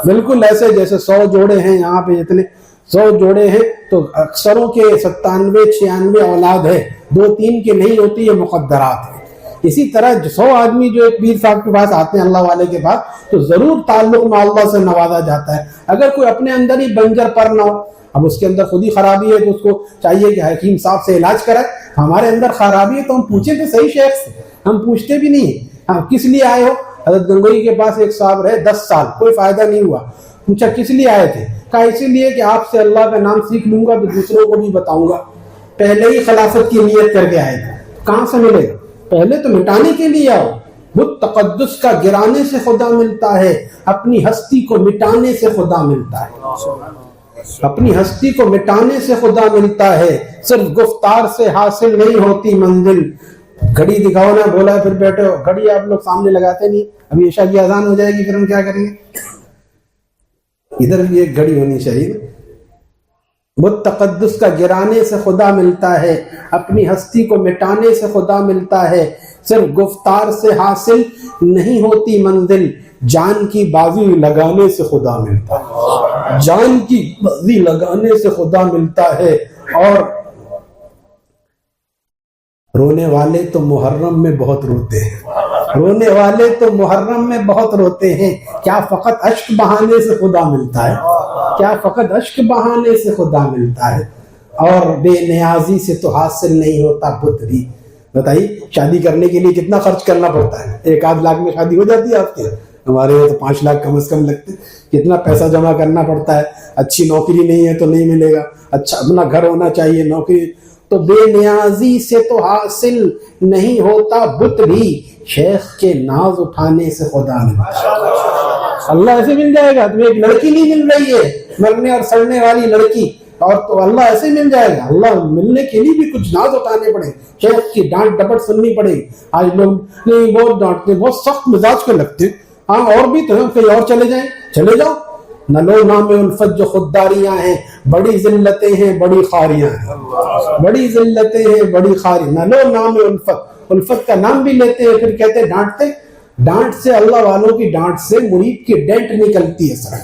بالکل ایسے جیسے 100 جوڑے ہیں یہاں پہ، جتنے 100 جوڑے ہیں تو اکثروں کے 97-96 اولاد ہے، 2-3 کے نہیں ہوتی، یہ مقدرات ہے۔ اسی طرح 100 آدمی جو ایک پیر صاحب کے پاس آتے ہیں اللہ والے کے پاس تو ضرور تعلق میں اللہ سے نوازا جاتا ہے۔ اگر کوئی اپنے اندر ہی بنجر پر نہ ہو، اب اس کے اندر خود ہی خرابی ہے تو اس کو چاہیے کہ حکیم صاحب سے علاج کرائے۔ ہمارے اندر خرابی ہے تو ہم پوچھیں تو صحیح شیخ سے، ہم پوچھتے بھی نہیں ہاں کس لیے آئے ہو؟ حضرت گنگوئی کے پاس ایک صاحب رہے 10 سال، کوئی فائدہ نہیں ہوا، پوچھا کس لیے آئے تھے؟ کہا اسی لیے کہ آپ سے اللہ کا نام سیکھ لوں گا تو دوسروں کو بھی بتاؤں گا۔ پہلے ہی خلافت کی نیت کر کے آئے تھے، کہاں سے ملے گا؟ پہلے تو مٹانے کے لیے آؤ۔ بت تقدس کا گرانے سے خدا ملتا ہے، اپنی ہستی کو مٹانے سے خدا ملتا ہے، اپنی ہستی کو مٹانے سے خدا ملتا ہے، صرف گفتار سے حاصل نہیں ہوتی منزل۔ گھڑی دکھاؤ نا، بولا پھر بیٹھے ہو، گھڑی آپ لوگ سامنے لگاتے نہیں، ابھی عشاء کی اذان ہو جائے گی پھر ہم کیا کریں گے؟ ادھر بھی ایک گھڑی ہونی چاہیے۔ بت تقدس کا گرانے سے خدا ملتا ہے، اپنی ہستی کو مٹانے سے خدا ملتا ہے، صرف گفتار سے حاصل نہیں ہوتی منزل، جان کی بازی لگانے سے خدا ملتا ہے، جان کی بازی لگانے سے خدا ملتا ہے۔ اور رونے والے تو محرم میں بہت روتے ہیں، رونے والے تو محرم میں بہت روتے ہیں، کیا فقط اشک بہانے سے خدا ملتا ہے؟ کیا فقط اشک بہانے سے خدا ملتا ہے؟ اور بے نیازی سے تو حاصل نہیں ہوتا بت بھی۔ بتائیے شادی کرنے کے لیے کتنا خرچ کرنا پڑتا ہے؟ 1-8 لاکھ میں شادی ہو جاتی ہے آپ کے؟ ہمارے یہاں تو 5 لاکھ کم از کم لگتے ہیں۔ کتنا پیسہ جمع کرنا پڑتا ہے، اچھی نوکری نہیں ہے تو نہیں ملے گا، اچھا اپنا گھر ہونا چاہیے، نوکری تو بے نیازی سے تو حاصل نہیں ہوتا بت بھی، شیخ کے ناز اٹھانے سے خدا ملتا ہے۔ اللہ ایسے مل جائے گا، تمہیں ایک لڑکی نہیں مل رہی ہے مرنے اور سڑنے والی لڑکی، اور تو اللہ ایسے مل جائے گا؟ اللہ ملنے کے لیے بھی کچھ ناز اٹھانے پڑے، شیخ کی ڈانٹ ڈپٹ سننی پڑے گی۔ آج لوگ نہیں بہت ڈانٹتے، بہت سخت مزاج کے لگتے، ہاں اور بھی تو کہیں اور چلے جائیں، چلے جاؤ۔ نہ لو نام الفت جو خودداریاں ہیں، بڑی ذلتیں ہیں بڑی خاریاں ہیں، بڑی ذلتیں ہیں بڑی خاری، نہ لو نام الفت، الفت کا نام بھی لیتے ہیں پھر کہتے ہیں ڈانٹتے۔ ڈانٹ سے، اللہ والوں کی ڈانٹ سے مرید کی ڈینٹ نکلتی ہے سر۔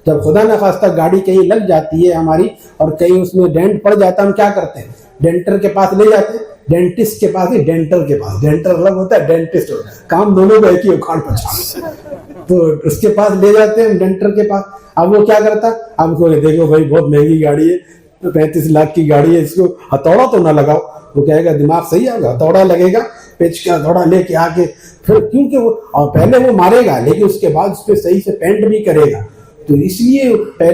جب خدا نہ خواستہ گاڑی کہیں لگ جاتی ہے ہماری اور کہیں اس میں ڈینٹ پڑ جاتا ہے، ہم کیا کرتے ہیں؟ ڈینٹر کے پاس لے جاتے ہیں، ڈینٹسٹ کے پاس نہیں، ڈینٹر کے پاس، ڈینٹر الگ ہوتا ہے ڈینٹسٹ، کام دونوں کو ایک ہی اکھاڑ پہنچا، تو اس کے پاس لے جاتے ہیں ڈینٹر کے پاس۔ اب وہ کیا کرتا ہے؟ اب کو دیکھو بھائی بہت مہنگی گاڑی ہے، 35 لاکھ کی گاڑی ہے، اس کو ہتھوڑا تو نہ لگاؤ۔ وہ کہے گا دماغ صحیح ہے، ہتھوڑا لگے گا، پیچ کا ہتھوڑا لے کے آ کے پھر، کیونکہ وہ اور پہلے وہ مارے گا لیکن اس کے بعد اس پہ صحیح سے پینٹ بھی کرے گا، تو اس لیے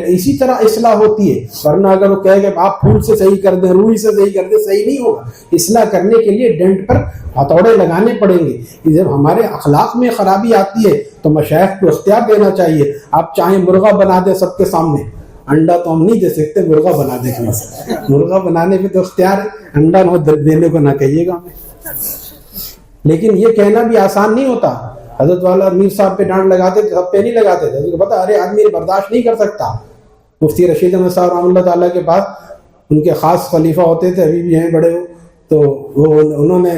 اسی طرح اصلاح ہوتی ہے۔ ورنہ اگر وہ کہے کہ آپ پھول سے صحیح کر دیں، روئی سے صحیح کر دیں، صحیح نہیں ہوگا۔ اصلاح کرنے کے لیے ڈینٹ پر ہتھوڑے لگانے پڑیں گے۔ جب ہمارے اخلاق میں خرابی آتی ہے تو مشائخ کو اختیار دینا چاہیے۔ آپ چاہیں مرغا بنا دیں سب کے سامنے، انڈا تو ہم نہیں دے سکتے، مرغا بنا دیں، مرغا بنانے پہ تو اختیار ہے، انڈا نہ دینے کو نہ کہیے گا ہمیں۔ لیکن یہ کہنا بھی آسان نہیں ہوتا۔ حضرت والا میر صاحب پہ ڈانٹ لگاتے تھے، سب پہ نہیں لگاتے تھے، کو پتا ارے آدمی برداشت نہیں کر سکتا۔ مفتی رشید احمد صاحب رحمۃ اللہ تعالیٰ کے پاس ان کے خاص خلیفہ ہوتے تھے، ابھی بھی ہیں بڑے ہو، تو وہ انہوں نے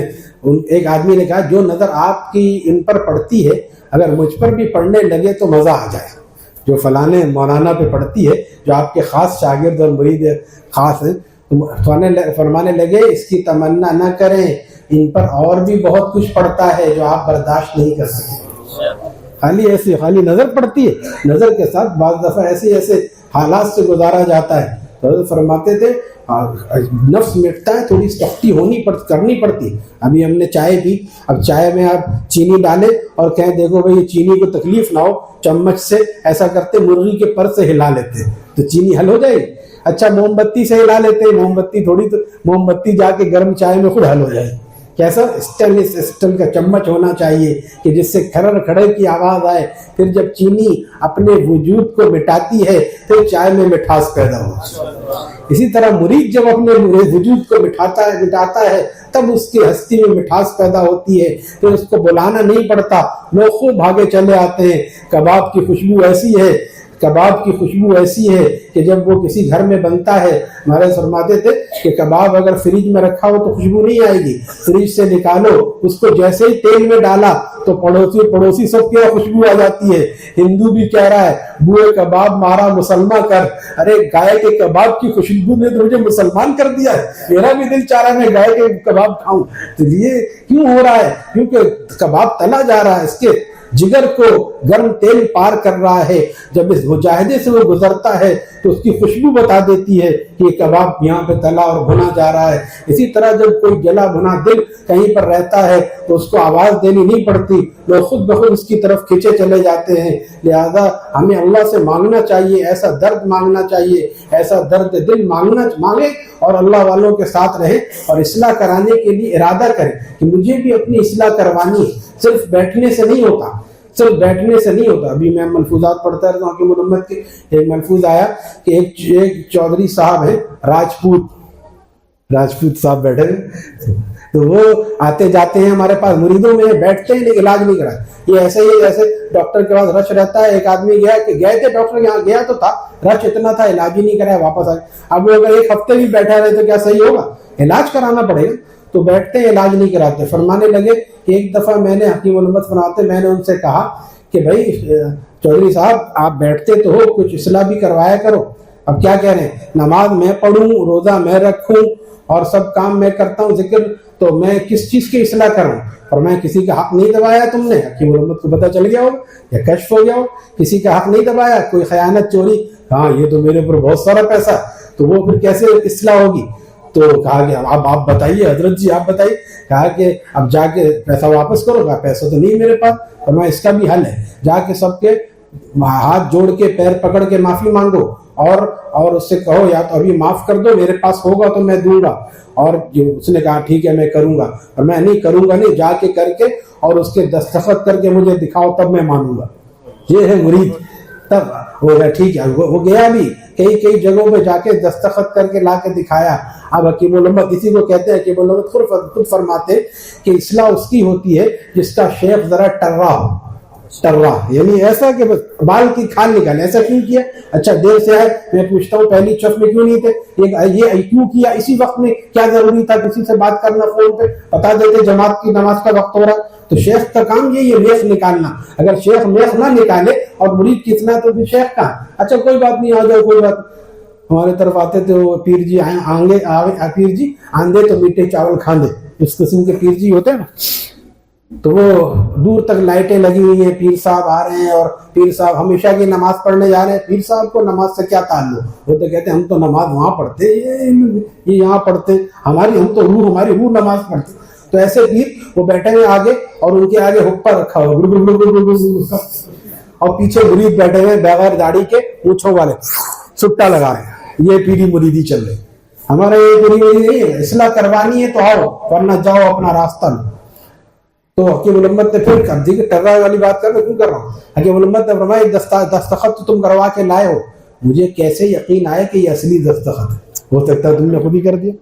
ایک آدمی نے کہا جو نظر آپ کی ان پر پڑتی ہے اگر مجھ پر بھی پڑھنے لگے تو مزہ آ جائے، جو فلانے مولانا پہ پڑتی ہے، جو آپ کے خاص شاگرد اور مرید خاص ہیں، فرمانے لگے اس کی تمنا نہ کریں، ان پر اور بھی بہت کچھ پڑتا ہے جو آپ برداشت نہیں کر سکتے۔ خالی ایسی خالی نظر پڑتی ہے، نظر کے ساتھ بعض دفعہ ایسے حالات سے گزارا جاتا ہے. تو حضرت فرماتے تھے نفس مٹتا ہے، تھوڑی سختی کرنی پڑتی. ابھی ہم نے چائے پی، اب چائے میں آپ چینی ڈالیں اور کہیں دیکھو بھائی چینی کو تکلیف نہ ہو، چمچ سے ایسا کرتے مرغی کے پر سے ہلا لیتے تو چینی حل ہو جائے گی. اچھا موم بتی سے ہلا لیتے، موم بتی تھوڑی، تو موم بتی جا کے گرم چائے میں خود حل ہو جائے. کیسا اسٹینلیس اسٹیل کا چمچ ہونا چاہیے کہ جس سے کھرر کھڑے کی آواز آئے. پھر جب چینی اپنے وجود کو مٹاتی ہے پھر چائے میں مٹھاس پیدا ہو. اسی طرح مرید جب اپنے وجود کو مٹاتا ہے تب اس کی ہستی میں مٹھاس پیدا ہوتی ہے. پھر اس کو بلانا نہیں پڑتا، لوگ خوب بھاگے چلے آتے ہیں. کباب کی خوشبو ایسی ہے کہ جب وہ کسی گھر میں بنتا ہے، ہمارے فرماتے تھے کہ کباب اگر فریج میں رکھا ہو تو خوشبو نہیں آئے گی، فریج سے نکالو اس کو جیسے ہی تیل میں ڈالا تو پڑوسی سب کی خوشبو آ جاتی ہے. ہندو بھی کہہ رہا ہے بوئے کباب مارا مسلمان کر. ارے گائے کے کباب کی خوشبو نے تو مجھے مسلمان کر دیا ہے، میرا بھی دل چاہ رہا ہے میں گائے کے کباب کھاؤں. تو یہ کیوں ہو رہا ہے؟ کیونکہ کباب تلا جا رہا ہے، اس کے جگر کو گرم تیل پار کر رہا ہے. جب اس مجاہدے سے وہ گزرتا ہے تو اس کی خوشبو بتا دیتی ہے کہ یہ کباب یہاں پہ تلا اور بھنا جا رہا ہے. اسی طرح جب کوئی جلا بھنا دل کہیں پر رہتا ہے تو اس کو آواز دینی نہیں پڑتی، لوگ خود بخود اس کی طرف کھینچے چلے جاتے ہیں. لہذا ہمیں اللہ سے مانگنا چاہیے، ایسا درد مانگنا چاہیے، ایسا درد دل مانگے اور اللہ والوں کے ساتھ رہے اور اصلاح کرانے کے لیے ارادہ کریں کہ مجھے بھی اپنی اصلاح کروانی ہے. صرف بیٹھنے سے نہیں ہوتا. ابھی میں ملفوظات پڑھتا رہتا ہوں کہ محمد کے ایک ملفوظ آیا کہ ایک چودھری صاحب ہیں راجپوت صاحب بیٹھے ہیں، تو وہ آتے جاتے ہیں ہمارے پاس مریدوں میں بیٹھتے ہیں لیکن علاج نہیں کرا. یہ ایسے ہی جیسے ڈاکٹر کے پاس رش رہتا ہے. ایک آدمی گئے تھے ڈاکٹر یہاں گیا تو تھا، رش اتنا تھا علاج ہی نہیں کرایا، واپس آئے. اب وہ اگر ایک ہفتے بھی بیٹھا رہے تو کیا صحیح ہوگا؟ علاج کرانا پڑے گا. تو بیٹھتے ہیں علاج نہیں کراتے. فرمانے لگے کہ ایک دفعہ میں نے حکیم محمد فرماتے میں نے ان سے کہا کہ بھائی چودھری صاحب آپ بیٹھتے تو ہو، کچھ اصلاح بھی کروایا کرو. اب کیا کہہ رہے ہیں؟ نماز میں پڑھوں، روزہ میں رکھوں اور سب کام میں کرتا ہوں، ذکر تو میں کس چیز کی اصلاح کروں؟ اور میں کسی کا حق نہیں دبایا تم نے، حکیم محمد کو پتہ چل گیا ہوگا یا کشف ہو گیا ہو، کسی کا حق نہیں دبایا، کوئی خیانت چوری، ہاں یہ تو میرے اوپر بہت سارا پیسہ، تو وہ پھر کیسے اصلاح ہوگی؟ تو کہا کہ اب آپ بتائیے حضرت جی آپ بتائیے. کہا کہ اب جا کے پیسہ واپس کرو. کہا پیسہ تو نہیں میرے پاس. اور میں اس کا بھی حل ہے، جا کے سب کے ہاتھ جوڑ کے پیر پکڑ کے معافی مانگو اور اس سے کہو یا تو ابھی معاف کر دو، میرے پاس ہوگا تو میں دوں گا. اور اس نے کہا ٹھیک ہے میں کروں گا. اور میں نہیں کروں گا نہیں، جا کے کر کے اور اس کے دستخط کر کے مجھے دکھاؤ تب میں مانوں گا. یہ ہے مرید. تب وہ ٹھیک ہے، وہ گیا بھی کئی جگہوں پہ جا کے دستخط کر کے لا کے دکھایا. اب حکیم علمت اسی کو کہتے ہیں. حکیم علمت خود فرماتے کہ اصلاح اس کی ہوتی ہے جس کا شیخ ذرا ٹرا ہو. یعنی ایسا کہ بال کی کھال نکالے. ایسا کیوں کیا؟ اچھا دیر سے آئے، میں پوچھتا ہوں پہلی چف میں کیوں نہیں تھے؟ یہ کیوں کیا؟ اسی وقت میں کیا ضروری تھا کسی سے بات کرنا فون پہ؟ بتا دیتے جماعت کی نماز کا وقت ہو رہا. تو شیخ کا کام یہ میخ نکالنا. اگر شیخ میخ نہ نکالے اور مرید کتنا تو پھر شیخ کا. اچھا کوئی بات نہیں، آ جاؤ کوئی بات. ہمارے طرف آتے تھے وہ پیر جی پیر جی آندے تو میٹھے چاول کھاندے، اس قسم کے پیر جی ہوتے ہیں نا. تو وہ دور تک لائٹیں لگی ہوئی ہیں، پیر صاحب آ رہے ہیں اور پیر صاحب ہمیشہ کی نماز پڑھنے جا رہے ہیں. پیر صاحب کو نماز سے کیا تعلق؟ وہ تو کہتے ہیں ہم تو نماز وہاں پڑھتے، یہ یہاں پڑھتے، ہماری روح نماز پڑھتے. تو ایسے پیر وہ بیٹھے ہوئے آگے اور ان کے آگے حقہ رکھا ہوا اور پیچھے مرید بیٹھے ہوئے بغیر داڑھی کے مونچھوں والے سٹا لگا رہے ہیں. یہ پیری مریدی چل رہی. ہمارا یہ پیری مریدی نہیں ہے. اصلاح کروانی ہے تو آؤ، ورنہ جاؤ اپنا راستہ لو. تو حکیم علمت نے پھر کر دی کہ ٹرا والی بات کر میں کیوں کر رہا ہوں. حکیم علمت نے فرمایا دستخط تو تم کروا کے لائے ہو، مجھے کیسے یقین آئے کہ یہ اصلی دستخط ہے؟ ہو سکتا ہے تم نے خود ہی کر دیا.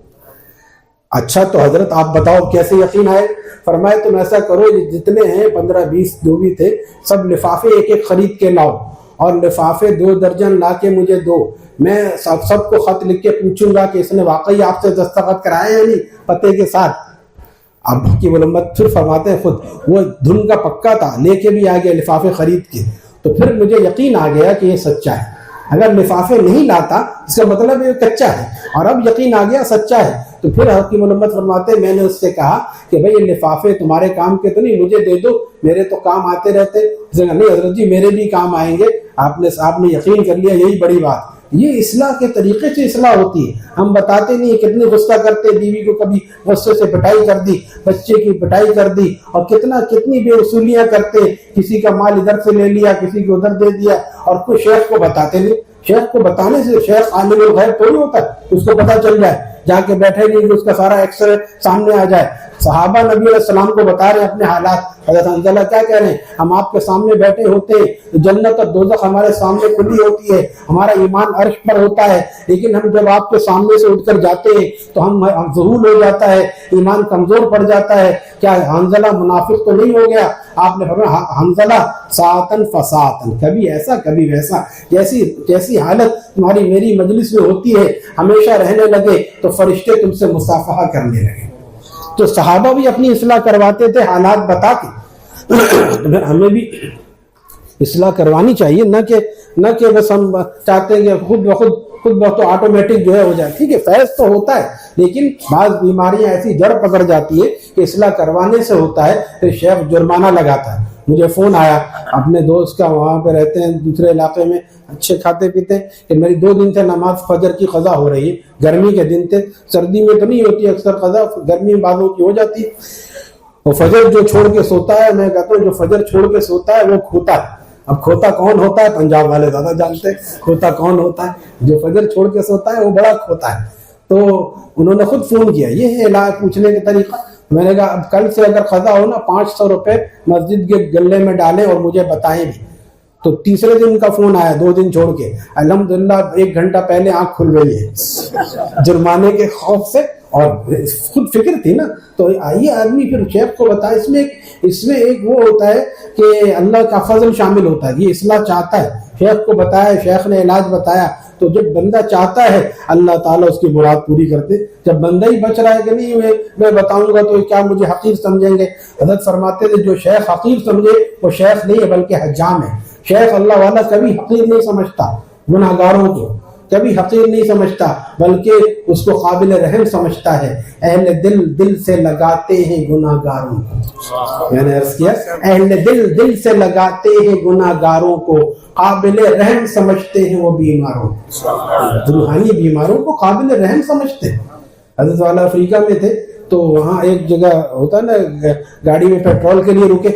اچھا تو حضرت آپ بتاؤ کیسے یقین آئے؟ فرمایا تم ایسا کرو جتنے ہیں 15-20 جو بھی تھے سب لفافے ایک خرید کے لاؤ اور لفافے 2 درجن لا کے مجھے دو. میں سب کو خط لکھ کے پوچھوں گا کہ اس نے واقعی آپ سے دستخط کرائے یا نہیں پتے کے ساتھ. اب کی علمت پھر فرماتے ہیں خود وہ دھن کا پکا تھا، لے کے بھی آ گیا لفافے خرید کے. تو پھر مجھے یقین آ گیا کہ یہ سچا ہے. اگر لفافے نہیں لاتا اس کا مطلب یہ کچا ہے، اور اب یقین آ گیا سچا ہے. تو پھر حکیم الامت فرماتے ہیں میں نے اس سے کہا کہ بھئی یہ لفافے تمہارے کام کے تو نہیں، مجھے دے دو، میرے تو کام آتے رہتے۔ اس نے کہا نہیں حضرت جی میرے بھی کام آئیں گے، آپ نے یقین کر لیا، یہی بڑی بات۔ یہ اصلاح کے طریقے سے اصلاح ہوتی ہے، ہم بتاتے نہیں کتنے غصہ کرتے، بیوی کو کبھی غصے سے پٹائی کر دی، بچے کی پٹائی کر دی، اور کتنی بے اصولیاں کرتے، کسی کا مال ادھر سے لے لیا، کسی کو ادھر دے دیا، اور کوئی شیخ کو بتاتے نہیں۔ شیخ کو بتانے سے شیخ عالم الغیب تھوڑی ہوتا ہے، اس کو پتہ چل جائے، جا کے بیٹھے نہیں کہ اس کا سارا ایکس رے سامنے آ جائے۔ صحابہ نبی علیہ السلام کو بتا رہے ہیں اپنے حالات، حضرت حنظلہ کیا کہہ رہے ہیں، ہم آپ کے سامنے بیٹھے ہوتے ہیں، جنت اور دوزخ ہمارے سامنے کھلی ہوتی ہے، ہمارا ایمان عرش پر ہوتا ہے، لیکن ہم جب آپ کے سامنے سے اٹھ کر جاتے ہیں تو ہم ذہول ہو جاتا ہے، ایمان کمزور پڑ جاتا ہے۔ کیا حنظلہ منافق تو نہیں ہو گیا؟ آپ نے فرمایا حنظلہ ساعتن فساعتن، کبھی ایسا کبھی ویسا، جیسی حالت تمہاری میری مجلس میں ہوتی ہے ہمیشہ رہنے لگے تو فرشتے تم سے مصافحہ کرنے لگے۔ تو صحابہ بھی اپنی اصلاح کرواتے تھے حالات بتا کے، تو ہمیں بھی اصلاح کروانی چاہیے، نہ کہ بس ہم چاہتے ہیں کہ خود بخود آٹومیٹک جو ہے ہو جائے۔ ٹھیک ہے فیض تو ہوتا ہے، لیکن بعض بیماریاں ایسی جڑ پکڑ جاتی ہے کہ اصلاح کروانے سے ہوتا ہے، پھر شیخ جرمانہ لگاتا ہے۔ مجھے فون آیا اپنے دوست کا، وہاں پہ رہتے ہیں دوسرے علاقے میں، اچھے کھاتے پیتے ہیں، کہ میری 2 دن سے نماز فجر کی قضا ہو رہی ہے، گرمی کے دن تھے، سردی میں تو نہیں ہوتی اکثر قضا، گرمی میں بعضوں کی ہو جاتی ہے۔ وہ فجر جو چھوڑ کے سوتا ہے، میں کہتا ہوں جو فجر چھوڑ کے سوتا ہے وہ کھوتا ہے۔ اب کھوتا کون ہوتا ہے؟ پنجاب والے زیادہ جانتے ہیں کھوتا کون ہوتا ہے۔ جو فجر چھوڑ کے سوتا ہے وہ بڑا کھوتا ہے۔ تو انہوں نے خود فون کیا، یہ ہے علاج پوچھنے کا طریقہ۔ میں نے کہا اب کل سے اگر قضا ہو نا 500 روپے مسجد کے گلے میں ڈالیں اور مجھے بتائیں بھی۔ تو تیسرے دن کا فون آیا 2 دن چھوڑ کے، الحمدللہ 1 گھنٹہ پہلے آنکھ کھل گئی ہے جرمانے کے خوف سے، اور خود فکر تھی نا۔ تو آئیے آدمی پھر شیخ کو بتائے، اس میں ایک وہ ہوتا ہے کہ اللہ کا فضل شامل ہوتا ہے، یہ اصلاح چاہتا ہے، شیخ کو بتایا، شیخ نے علاج بتایا، تو جب بندہ چاہتا ہے اللہ تعالیٰ اس کی مراد پوری کرتے۔ جب بندہ ہی بچ رہا ہے کہ نہیں میں بتاؤں گا تو کیا مجھے حقیر سمجھیں گے، حضرت فرماتے تھے جو شیخ حقیر سمجھے وہ شیخ نہیں ہے بلکہ حجام ہے۔ شیخ اللہ والا کبھی حقیر نہیں سمجھتا گناہ گاروں کو، کبھی حقیر نہیں سمجھتا بلکہ اس کو قابل رحم سمجھتا ہے۔ اہل دل سے لگاتے ہیں گناہ گاروں کو، میں نے عرض کیا اہل دل سے لگاتے ہیں گناہ گاروں کو، قابل رحم سمجھتے ہیں وہ بیماروں کو، روحانی بیماروں کو قابل رحم سمجھتے ہیں۔ حضرت والا افریقہ میں تھے تو وہاں ایک جگہ ہوتا نا گاڑی میں پیٹرول کے لیے رکے،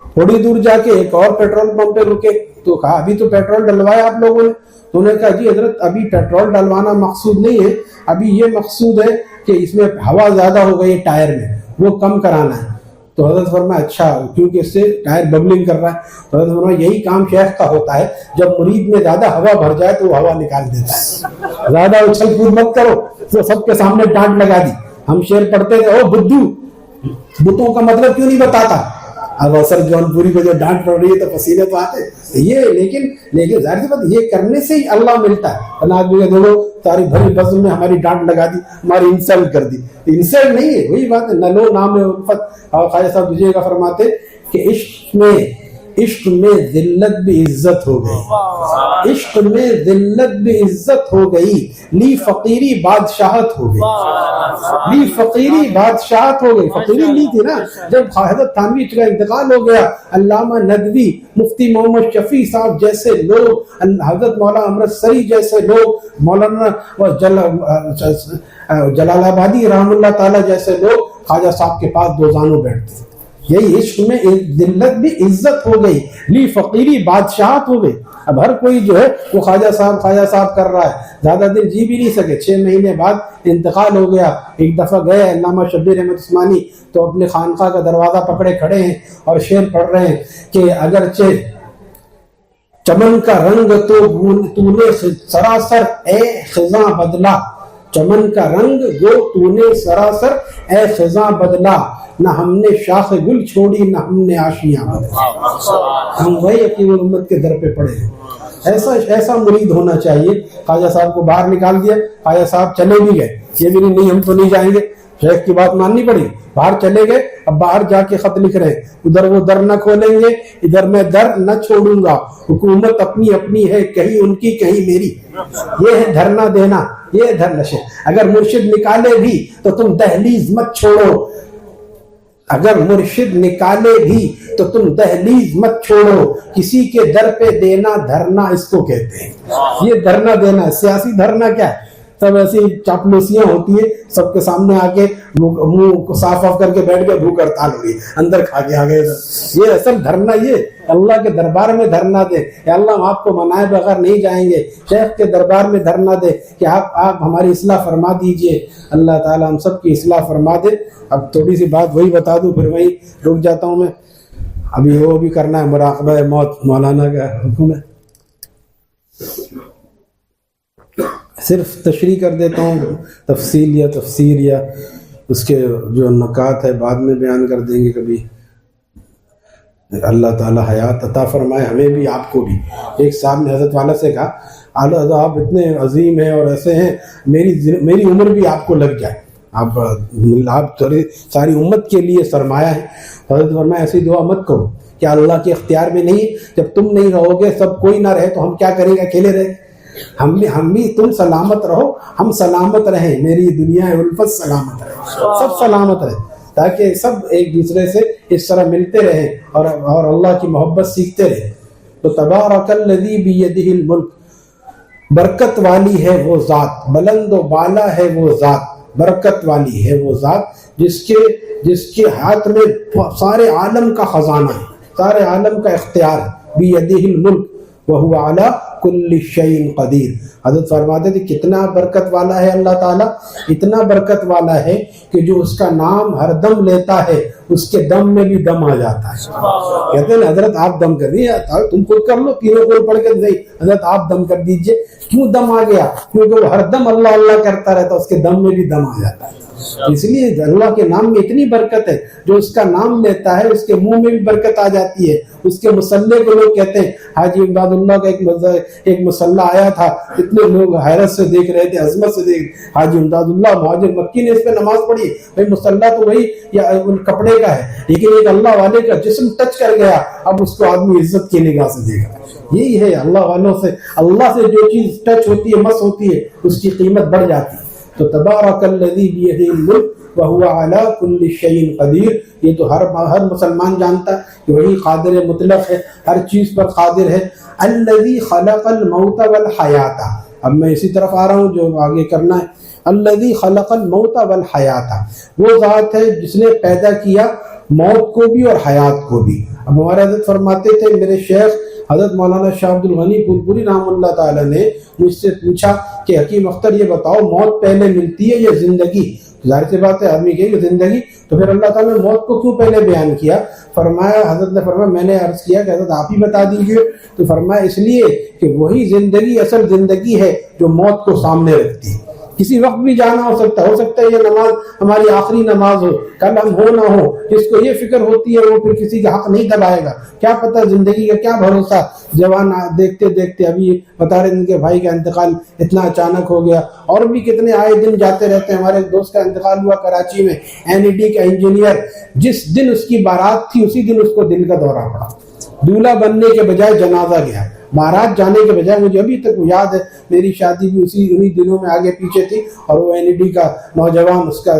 تھوڑی دور جا کے ایک اور پیٹرول پمپ پہ رکے، تو کہا ابھی تو پیٹرول ڈلوایا آپ لوگوں نے؟ تو انہوں نے کہا جی حضرت ابھی پیٹرول ڈلوانا مقصود نہیں ہے، ابھی یہ مقصود ہے کہ اس میں ہوا زیادہ ہو گئی ٹائر میں، وہ کم کرانا ہے۔ تو حضرت فرمایا اچھا، کیونکہ اس سے ٹائر ببلنگ کر رہا ہے۔ تو حضرت فرمایا یہی کام شیخ کا ہوتا ہے، جب مرید میں زیادہ ہوا بھر جائے تو وہ ہوا نکال دیتا ہے۔ زیادہ اچھل کود مت کرو، تو سب کے سامنے ڈانٹ لگا دی۔ ہم شعر پڑھتے تھے او بدھو، بتوں کا مطلب کیوں نہیں بتاتا؟ اب اثر جون پوری کو جو ڈانٹ پڑ رہی ہے تو پسینے تو آتے یہ، لیکن ظاہر سی بات یہ کرنے سے ہی اللہ ملتا ہے۔ آدمی کا دیکھو ساری بھری بزم میں ہماری ڈانٹ لگا دی، ہماری انسلٹ کر دی، انسلٹ نہیں ہے، وہی بات ہے نہ لو نام الفت۔ اور خواجہ صاحب دوسرے کا فرماتے کہ عشق میں ذلت بھی عزت ہو گئی، عشق میں ذلت بھی عزت ہو گئی، لی فقیری بادشاہت ہو گئی، لی فقیری بادشاہت ہو گئی۔ فقیری لی تھی نا جب حضرت تھانوی کا انتقال ہو گیا، علامہ ندوی، مفتی محمد شفیع صاحب جیسے لوگ، حضرت مولانا امرتسری جیسے لوگ، مولانا جلال آبادی رحم اللہ تعالی جیسے لوگ خواجہ صاحب کے پاس دوزانوں بیٹھتے تھے۔ یہی عشق میں ذلت بھی عزت ہو گئی، لی فقیری بادشاہت ہو گئی۔ اب ہر کوئی جو ہے وہ خواجہ صاحب کر رہا ہے، زیادہ دن جی بھی نہیں سکے، 6 مہینے بعد انتقال ہو گیا۔ ایک دفعہ گئے علامہ شبیر احمد عثمانی تو اپنے خانقاہ کا دروازہ پکڑے کھڑے ہیں اور شعر پڑھ رہے ہیں کہ اگرچہ چمن کا رنگ تو نے سراسر اے خزاں بدلا، چمن کا رنگ جو تو نے سراسر اے خزاں بدلا، نہ ہم نے شاخ گل چھوڑی نہ ہم نے آشیاں بدلا۔ ہم وہی حکیم الامت کے در پہ پڑے ہیں۔ ایسا مرید ہونا چاہیے۔ خواجہ صاحب کو باہر نکال دیا، خواجہ صاحب چلے بھی گئے، یہ بھی نہیں ہم تو نہیں جائیں گے، شیخ کی بات ماننی پڑی. باہر چلے گئے, اب باہر جا کے خط لکھ رہے ہیں, ادھر وہ در نہ کھولیں گے, ادھر میں در نہ چھوڑوں گا, حکومت اپنی اپنی ہے, کہیں ان کی کہیں میری. یہ ہے دھرنا دینا, یہ دھر نشے. اگر مرشد نکالے بھی تو تم دہلیز مت چھوڑو, اگر مرشد نکالے بھی تو تم دہلیز مت چھوڑو, کسی کے در پہ دینا دھرنا اس کو کہتے ہیں. یہ دھرنا دینا. سیاسی دھرنا کیا ہے؟ سب ایسی چاپلوسیاں ہوتی ہیں, سب کے سامنے آ کے منہ کو صاف کر کے بیٹھ کے بھوک ہڑتال ہوئی, اندر کھا کے آ گئے. یہ اصل دھرنا, یہ اللہ کے دربار میں دھرنا دے کہ اللہ ہم آپ کو منائے بغیر نہیں جائیں گے. شیخ کے دربار میں دھرنا دے کہ آپ ہماری اصلاح فرما دیجئے. اللہ تعالی ہم سب کی اصلاح فرما دے. اب تھوڑی سی بات وہی بتا دوں, پھر وہی رک جاتا ہوں میں. ابھی وہ بھی کرنا ہے, مراقبہ موت مولانا کا حکم ہے. صرف تشریح کر دیتا ہوں, تفصیل یا تفسیر یا اس کے جو نکات ہے بعد میں بیان کر دیں گے کبھی. اللہ تعالی حیات عطا فرمائے ہمیں بھی آپ کو بھی. ایک صاحب نے حضرت والا سے کہا, آپ اتنے عظیم ہیں اور ایسے ہیں, میری عمر بھی آپ کو لگ جائے, آپ تھوڑی ساری امت کے لیے سرمایہ ہے. حضرت فرمایا ایسی دعا مت کرو, کیا اللہ کے اختیار میں نہیں؟ جب تم نہیں رہو گے, سب کوئی نہ رہے تو ہم کیا کریں گے, اکیلے رہے. ہم بھی تم سلامت رہو, ہم سلامت رہیں, میری دنیا الفت سلامت رہے, سب سلامت رہے, تاکہ سب ایک دوسرے سے اس طرح ملتے رہیں اور اللہ کی محبت سیکھتے رہیں. تو تبارک الذی بیدہ الملک, برکت والی ہے وہ ذات, بلند و بالا ہے وہ ذات, برکت والی ہے وہ ذات جس کے ہاتھ میں سارے عالم کا خزانہ ہے, سارے عالم کا اختیار ہے. بیدہ الملک وہو علی کل شیء قدیر. حضرت فرماتے تھے کتنا برکت والا ہے اللہ تعالیٰ, اتنا برکت والا ہے کہ جو اس کا نام ہر دم لیتا ہے اس کے دم میں بھی دم آ جاتا ہے. کہتے ہیں حضرت آپ دم کر دیجیے, تم خود کر لو, تینوں کو پڑھ کے نہیں, حضرت آپ دم کر دیجئے. کیوں دم آ گیا؟ کیونکہ وہ ہر دم اللہ اللہ کرتا رہتا, اس کے دم میں بھی دم آ جاتا ہے. اس لیے اللہ کے نام میں اتنی برکت ہے, جو اس کا نام لیتا ہے اس کے منہ میں بھی برکت آ جاتی ہے. اس کے مصلے کو لوگ کہتے ہیں, حاجی امداد اللہ کا ایک مصلہ آیا تھا, اتنے لوگ حیرت سے دیکھ رہے تھے, عظمت سے دیکھ, حاجی امداد اللہ مہاجر مکی نے اس پہ نماز پڑھی. بھائی مصلہ تو وہی یا کپڑے کا ہے, لیکن ایک اللہ والے کا جسم ٹچ کر گیا, اب اس کو آدمی عزت کی نگاہ سے دیکھ رہا ہے. یہی ہے اللہ والوں سے, اللہ سے جو چیز ٹچ ہوتی ہے, مس ہوتی ہے, اس کی قیمت بڑھ جاتی ہے. تو تبارک الذی بیدہ الملک وہو علی کل شیء قدیر. یہ تو ہر مسلمان جانتا ہے کہ وہی قادر مطلق ہے, ہر چیز پر قادر ہے. الذی خلق الموت والحیات. اب میں اسی طرف آ رہا ہوں جو آگے کرنا ہے. الذی خلق الموت والحیات, وہ ذات ہے جس نے پیدا کیا موت کو بھی اور حیات کو بھی. اب ہمارے حضرت فرماتے تھے, میرے شیخ حضرت مولانا شاہ عبد الغنی پھولپوری رحمہ اللہ تعالی نے مجھ سے پوچھا کہ حکیم اختر یہ بتاؤ, موت پہلے ملتی ہے یا زندگی؟ ظاہر سی بات ہے آدمی کہے کہ زندگی, تو پھر اللہ تعالیٰ نے موت کو کیوں پہلے بیان کیا؟ فرمایا, حضرت نے فرمایا, میں نے عرض کیا کہ حضرت آپ ہی بتا دیجئے. تو فرمایا اس لیے کہ وہی زندگی اصل زندگی ہے جو موت کو سامنے رکھتی ہے. کسی وقت بھی جانا ہو سکتا ہے یہ نماز ہماری آخری نماز ہو, کل ہم ہو نہ ہو. جس کو یہ فکر ہوتی ہے وہ پھر کسی کا حق نہیں دبائے گا. کیا پتہ زندگی کا کیا بھروسہ, جوان دیکھتے دیکھتے ابھی بتا رہے ان کے بھائی کا انتقال اتنا اچانک ہو گیا, اور بھی کتنے آئے دن جاتے رہتے ہیں. ہمارے دوست کا انتقال ہوا کراچی میں, NED کا انجینئر, جس دن اس کی بارات تھی اسی دن اس کو دل کا دورہ پڑا. دولہا بننے کے بجائے جنازہ گیا, بارات جانے کے بجائے. مجھے ابھی تک یاد ہے, میری شادی بھی انہی دنوں میں آگے پیچھے تھی, اور وہ NED کا نوجوان اس کا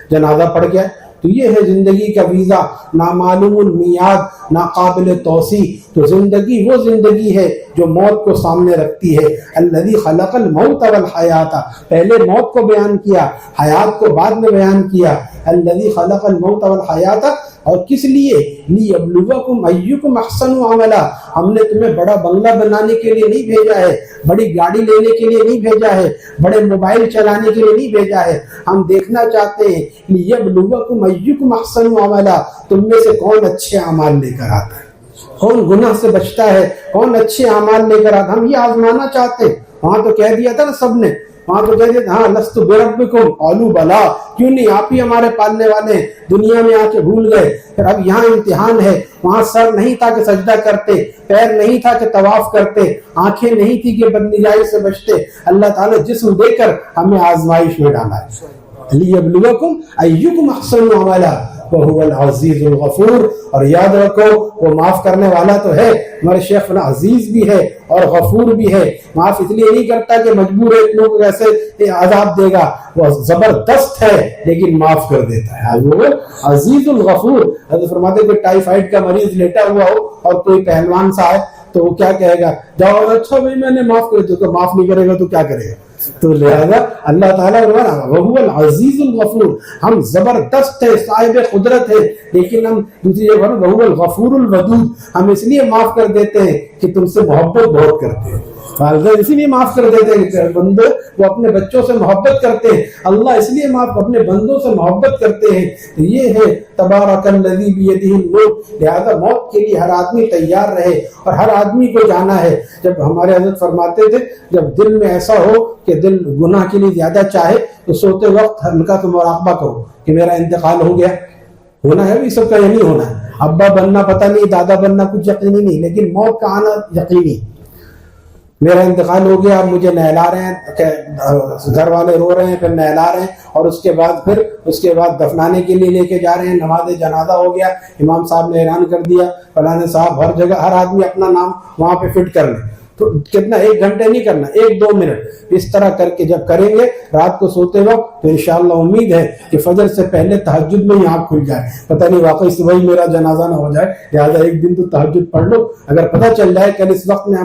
جنازہ پڑ گیا. تو یہ ہے زندگی کا ویزا, نامعلوم المیعاد, ناقابل توسیع. تو زندگی وہ زندگی ہے جو موت کو سامنے رکھتی ہے. الذی خلق الموت والحیات, پہلے موت کو بیان کیا, حیات کو بعد میں بیان کیا. الذی خلق الموت والحیات, اور کس لیے؟ لیبلوکم ایکم احسن عملا. ہم نے تمہیں بڑا بنگلہ بنانے کے لیے نہیں بھیجا ہے, بڑی گاڑی لینے کے لیے نہیں بھیجا ہے, بڑے موبائل چلانے کے لیے نہیں بھیجا ہے. ہم دیکھنا چاہتے ہیں لیبلوکم ایکم احسن عملا, تم میں سے کون اچھے اعمال لے کر آتا ہے, کون گناہ سے بچتا ہے, کون اچھے اعمال لے کر آتا. ہم یہ آزمانا چاہتے ہیں. وہاں تو کہہ دیا تھا نا سب نے, وہاں تو کہہ دیا ہاں لست بربکم, قالوا بلا, کیوں نہیں, آپ ہی ہمارے پالنے والے ہیں. دنیا میں آ کے بھول گئے, پھر اب یہاں امتحان ہے. وہاں سر نہیں تھا کہ سجدہ کرتے, پیر نہیں تھا کہ طواف کرتے, آنکھیں نہیں تھی کہ بدنگاہی سے بچتے. اللہ تعالیٰ جسم دے کر ہمیں آزمائش میں ڈالا ہے. لیبلوکم ایکم احسن عملا وهو العزیز الغفور. اور یاد رکھو وہ معاف کرنے والا تو ہے، ہمارے شیخ فلاں عزیز بھی ہے اور غفور بھی ہے. معاف اس لیے نہیں کرتا کہ مجبور ہے لوگ ایسے عذاب دے گا، وہ زبردست ہے لیکن معاف کر دیتا ہے. وہ عزیز الغفور. حضرت فرماتے کہ ٹائیفائڈ کا مریض لیٹا ہوا ہو اور کوئی پہلوان سا ہے تو وہ کیا کہے گا، جاؤ اچھا بھائی میں نے معاف کر دیا، تو معاف نہیں کرے گا تو کیا کرے گا. تو لہذا اللہ تعالیٰ وہو العزیز الغفور، ہم زبردست ہے، صاحب قدرت ہے، لیکن ہم دوسری جگہ وہو الغفور الودود، ہم اس لیے معاف کر دیتے ہیں کہ تم سے محبت بہت کرتے ہیں. والدین اسی لیے معاف کر دیتے ہیں کہ بندے وہ اپنے بچوں سے محبت کرتے ہیں. اللہ اس لیے معاف اپنے بندوں سے محبت کرتے ہیں. یہ ہے تبارک الذی بیدہ الملک. لہذا موت کے لیے ہر آدمی تیار رہے اور ہر آدمی کو جانا ہے. جب ہمارے حضرت فرماتے تھے جب دل میں ایسا ہو کہ دل گناہ کے لیے زیادہ چاہے تو سوتے وقت ہلکا تو مراقبہ کرو کہ میرا انتقال ہو گیا. ہونا ہے بھی سب کا یہی ہونا ہے. ابا بننا پتہ نہیں، دادا بننا کچھ یقینی نہیں، لیکن موت کا آنا یقینی. میرا انتقال ہو گیا، اب مجھے نہلا رہے ہیں، گھر والے رو رہے ہیں، پھر نہلا رہے ہیں، اور اس کے بعد دفنانے کے لیے لے کے جا رہے ہیں. نماز جنازہ ہو گیا، امام صاحب نے اعلان کر دیا فلاں صاحب، ہر جگہ ہر آدمی اپنا نام وہاں پہ فٹ کر لے. تو کتنا 1 گھنٹے نہیں کرنا، 1-2 منٹ اس طرح کر کے جب کریں گے رات کو سوتے وقت تو انشاءاللہ امید ہے کہ فجر سے پہلے تہجد میں ہی آنکھ کھل جائے. پتہ نہیں واقعی صبح ہی میرا جنازہ نہ ہو جائے، لہٰذا ایک دن تو تہجد پڑھ لو. اگر پتہ چل جائے کل اس وقت میں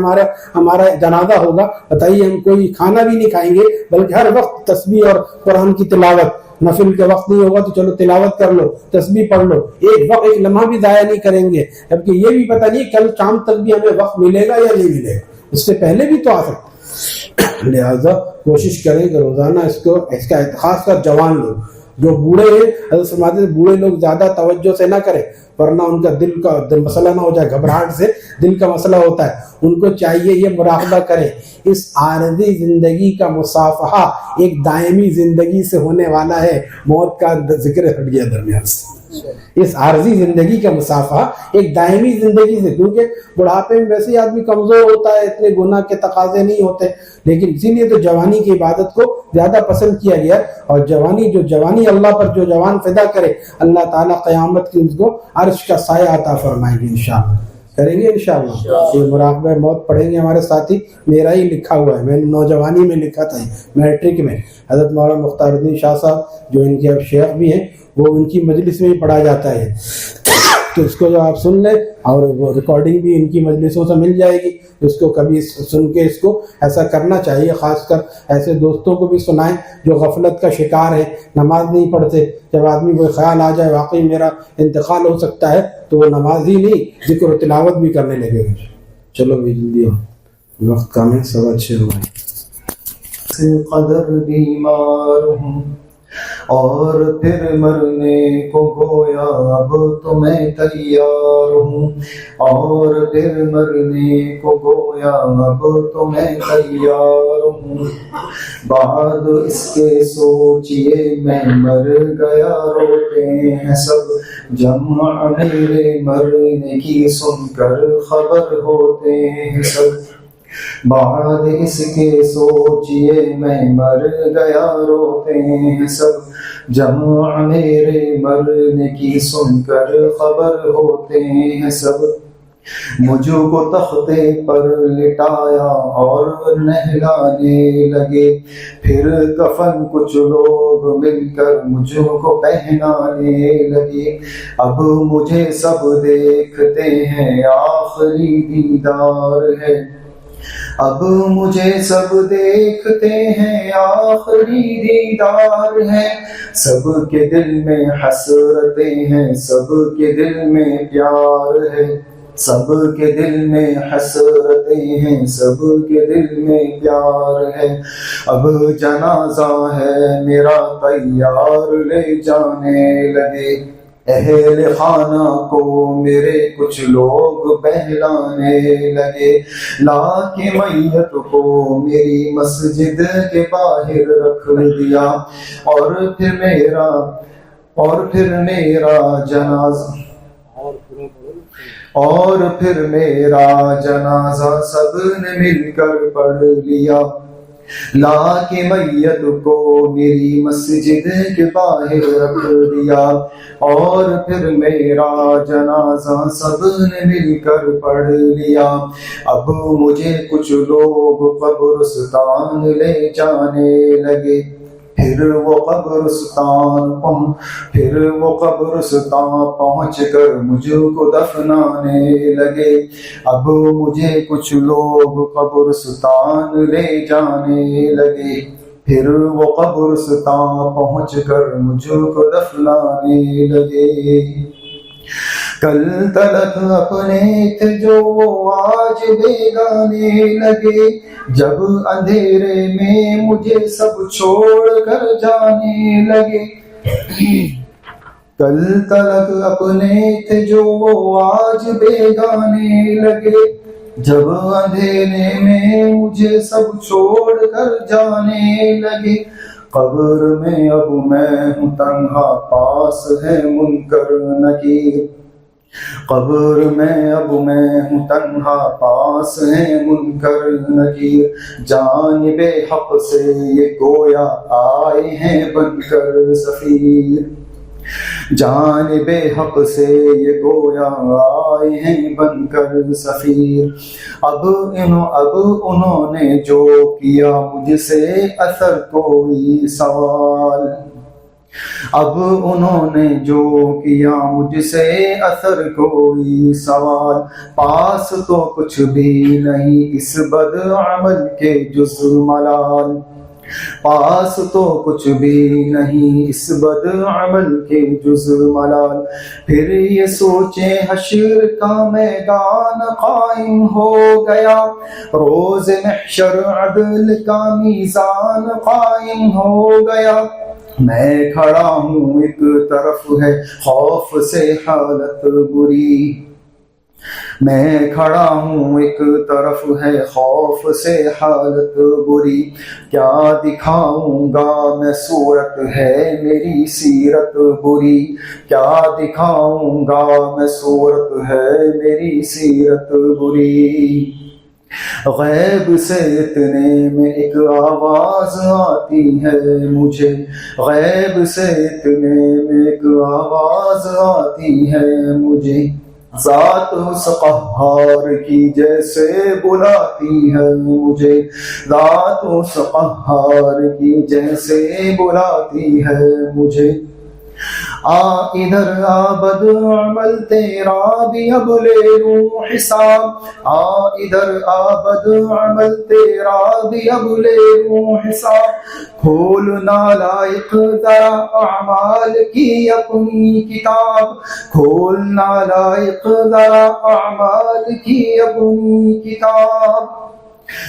ہمارا جنازہ ہوگا، بتائیے ہم کوئی کھانا بھی نہیں کھائیں گے، بلکہ ہر وقت تسبیح اور قرآن کی تلاوت. نفل کے وقت نہیں ہوگا تو چلو تلاوت کر لو، تسبیح پڑھ لو، ایک لمحہ بھی ضائع نہیں کریں گے. جبکہ یہ بھی پتہ نہیں کل شام تک بھی ہمیں وقت ملے گا یا نہیں ملے گا، اس سے پہلے بھی تو آ سکتا. لہذا کوشش کریں کہ روزانہ اس کا خاص کر جوان لوگ جو بوڑھے ہیں، حضرت فرماتے ہیں بوڑھے لوگ زیادہ توجہ سے نہ کریں ورنہ ان کا دل مسئلہ نہ ہو جائے، گھبراہٹ سے دل کا مسئلہ ہوتا ہے. ان کو چاہیے یہ مراقبہ کریں اس عارضی زندگی کا مصافحہ ایک دائمی زندگی سے ہونے والا ہے. موت کا ذکر ہٹ گیا درمیان سے. اس عارضی زندگی کا مصافحہ ایک دائمی زندگی سے، کیونکہ بڑھاپے میں ویسے آدمی کمزور ہوتا ہے، اتنے گناہ کے تقاضے نہیں ہوتے، لیکن اسی لیے تو جوانی کی عبادت کو زیادہ پسند کیا گیا. اور جوانی اللہ پر جو جوان فدا کرے اللہ تعالیٰ قیامت کی اس کو عرش کا سایہ عطا فرمائیں گے. انشاءاللہ کریں گے انشاءاللہ. یہ مراقبہ موت پڑھیں گے ہمارے ساتھی. میرا ہی لکھا ہوا ہے، میں نے نوجوانی میں لکھا تھا میٹرک میں. حضرت مولانا مختار الدین شاہ صاحب جو ان کے اب شیخ بھی ہیں، وہ ان کی مجلس میں ہی پڑھا جاتا ہے. تو اس کو جو آپ سن لیں اور وہ ریکارڈنگ بھی ان کی مجلسوں سے مل جائے گی، اس کو کبھی سن کے اس کو ایسا کرنا چاہیے. خاص کر ایسے دوستوں کو بھی سنائیں جو غفلت کا شکار ہے، نماز نہیں پڑھتے. جب آدمی کو خیال آ جائے واقعی میرا انتقال ہو سکتا ہے تو وہ نماز ہی نہیں ذکر و تلاوت بھی کرنے لگے گا. چلو بھی جلدی وقت کم ہے، 6:15 ہوئے. قدر بیمار ہوں اور پھر مرنے کو گویا اب تو میں تیار ہوں، اور پھر مرنے کو گویا اب تو میں تیار ہوں. بعد اس کے سوچئے میں مر گیا روتے ہیں سب، جمع میرے مرنے کی سن کر خبر ہوتے ہیں سب. بعد اس کے سوچئے میں مر گیا روتے ہیں سب، جمع میرے مرنے کی سن کر خبر ہوتے ہیں سب. مجھ کو تختے پر لٹایا اور نہلانے لگے، پھر کفن کچھ لوگ مل کر مجھ کو پہنانے لگے. اب مجھے سب دیکھتے ہیں آخری دیدار ہے، اب مجھے سب دیکھتے ہیں آخری دیدار ہے. سب کے دل میں حسرتیں ہیں، سب کے دل میں پیار ہے، سب کے دل میں حسرتیں ہیں، سب کے دل میں پیار ہے. اب جنازہ ہے میرا تیار لے جانے لگے، اہل خانہ کو میرے کچھ لوگ بہلانے لگے. لا کے میت کو میری مسجد کے باہر رکھ دیا، اور پھر میرا جنازہ سب نے مل کر پڑھ لیا. لا کے میت کو میری مسجد کے باہر رکھ دیا، اور پھر میرا جنازہ سب نے مل کر پڑھ لیا۔ اب مجھے کچھ لوگ قبرستان لے جانے لگے، پھر وہ قبرستان پہنچ کر مجھ کو دفنانے لگے۔ اب مجھے کچھ لوگ قبرستان لے جانے لگے، پھر وہ قبرستان پہنچ کر مجھ کو دفنانے لگے۔ کل تلک اپنے تھے جو آج بیگانے لگے، جب اندھیرے میں مجھے سب چھوڑ کر جانے لگے۔ کل تلک اپنے تھے جو آج بیگانے لگے، جب اندھیرے میں مجھے سب چھوڑ کر جانے لگے۔ قبر میں اب میں ہوں تنہا، پاس ہے منکر نکیر۔ قبر میں اب میں ہوں تنہا، پاس ہے منکر نکیر۔ جانب حق سے یہ گویا آئے ہیں بن کر سفیر، جانب حق سے یہ گویا آئے ہیں بن کر سفیر۔ اب انہوں نے جو کیا مجھ سے اثر کوئی سوال، اب انہوں نے جو کیا مجھ سے اثر کوئی سوال۔ پاس تو کچھ بھی نہیں اس بد عمل کے جز ملال، پاس تو کچھ بھی نہیں اس بد عمل کے جز ملال۔ پھر یہ سوچیں حشر کا میدان قائم ہو گیا، روز محشر عدل کا میزان قائم ہو گیا۔ میں کھڑا ہوں ایک طرف ہے خوف سے حالت بری، میں کھڑا ہوں ایک طرف ہے خوف سے حالت بری۔ کیا دکھاؤں گا میں صورت ہے میری سیرت بری، کیا دکھاؤں گا میں صورت ہے میری سیرت بری۔ غیب سے اتنے میں ایک آواز آتی ہے مجھے، غیب سے اتنے میں ایک آواز آتی ہے مجھے۔ ذات اس قہار کی جیسے بلاتی ہے مجھے، ذات اس قہار کی جیسے بلاتی ہے مجھے۔ آ ادھر آ بد عمل تیرا بھی اب لے لوں حساب، آ ادھر آ بد عمل تیرا بھی اب لے لوں حساب۔ کھول نالائق ذرا اعمال کی اپنی کتاب، کھول نالائق ذرا اعمال کی اپنی کتاب۔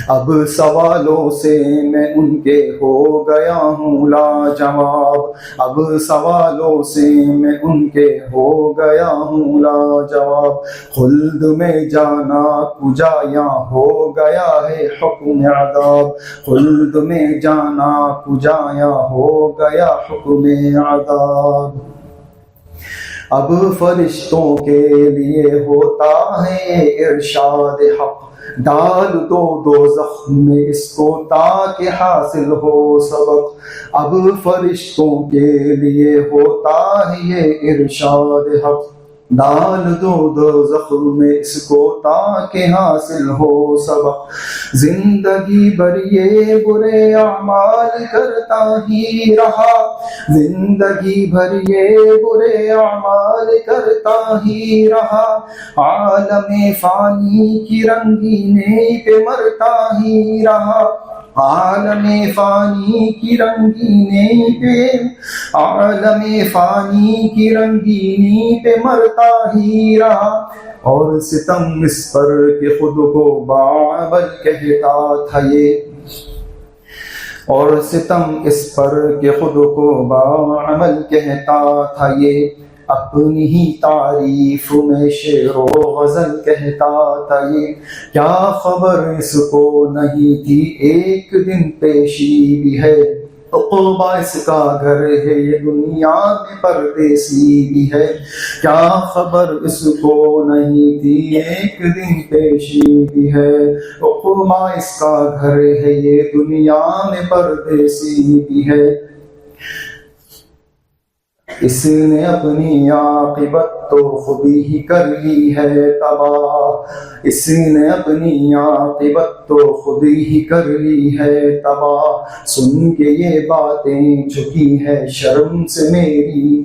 اب سوالوں سے میں ان کے ہو گیا ہوں لاجواب، اب سوالوں سے میں ان کے ہو گیا ہوں لاجواب۔ خلد میں جانا کجا یہاں ہو گیا ہے حکم عذاب، خلد میں جانا کجا یہاں ہو گیا حکم عذاب۔ اب فرشتوں کے لیے ہوتا ہے ارشاد حق، ڈال دو دوزخ میں اس کو تاکہ حاصل ہو سبق۔ اب فرشتوں کے لیے ہوتا ہے یہ ارشاد حق، ڈال دو دوزخ میں اس کو تاکہ حاصل ہو سبق۔ زندگی بھر یہ برے اعمال کرتا ہی رہا، زندگی بھر یہ برے اعمال کرتا ہی رہا۔ عالم فانی کی رنگینی پہ مرتا ہی رہا، عالم فانی کی رنگینی پہ، عالم فانی کی رنگینی پہ مرتا ہی رہا۔ اور ستم اس پر کہ خود کو باعمل کہتا تھا یہ، اور ستم اس پر کہ خود کو باعمل کہتا تھا یہ۔ اپنی ہی تعریف میں شعر و غزل کہتا تھا یہ، کیا خبر اس کو نہیں تھی ایک دن پیشی بھی ہے، عقبہ اس کا گھر ہے یہ دنیا میں پردیسی بھی ہے، کیا خبر اس کو نہیں تھی ایک دن پیشی بھی ہے۔ عقبہ اس کا گھر ہے یہ دنیا میں پردیسی بھی ہے، اس نے اپنی عاقبت تو خود ہی کر لی ہے تباہ، اس نے اپنی عاقبت تو خود ہی کر لی ہے تباہ۔ سن کے یہ باتیں جھکی ہے شرم سے میری،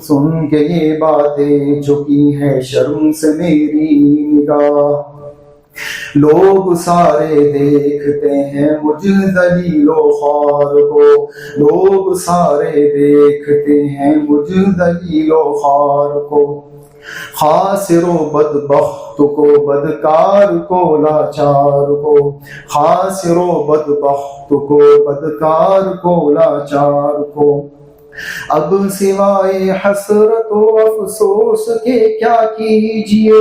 سن کے یہ باتیں جھکی ہے شرم سے میری نگاہ۔ لوگ سارے دیکھتے ہیں مجھ ذلیل و خوار کو، لوگ سارے دیکھتے ہیں مجھ ذلیل و خوار کو، خاسر و بدبخت کو، بدکار کو، لاچار کو، خاسر و بدبخت کو، بدکار کو، لاچار کو۔ اب سوائے حسرت و افسوس کے کیا کیجیے،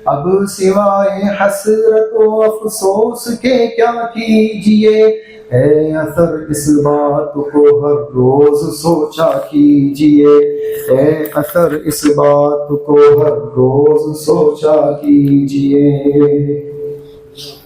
اب سوائے حسرت و افسوس کے کیا کیجیے، اے اثر اس بات کو ہر روز سوچا کیجیے، اے اثر اس بات کو ہر روز سوچا کیجیے۔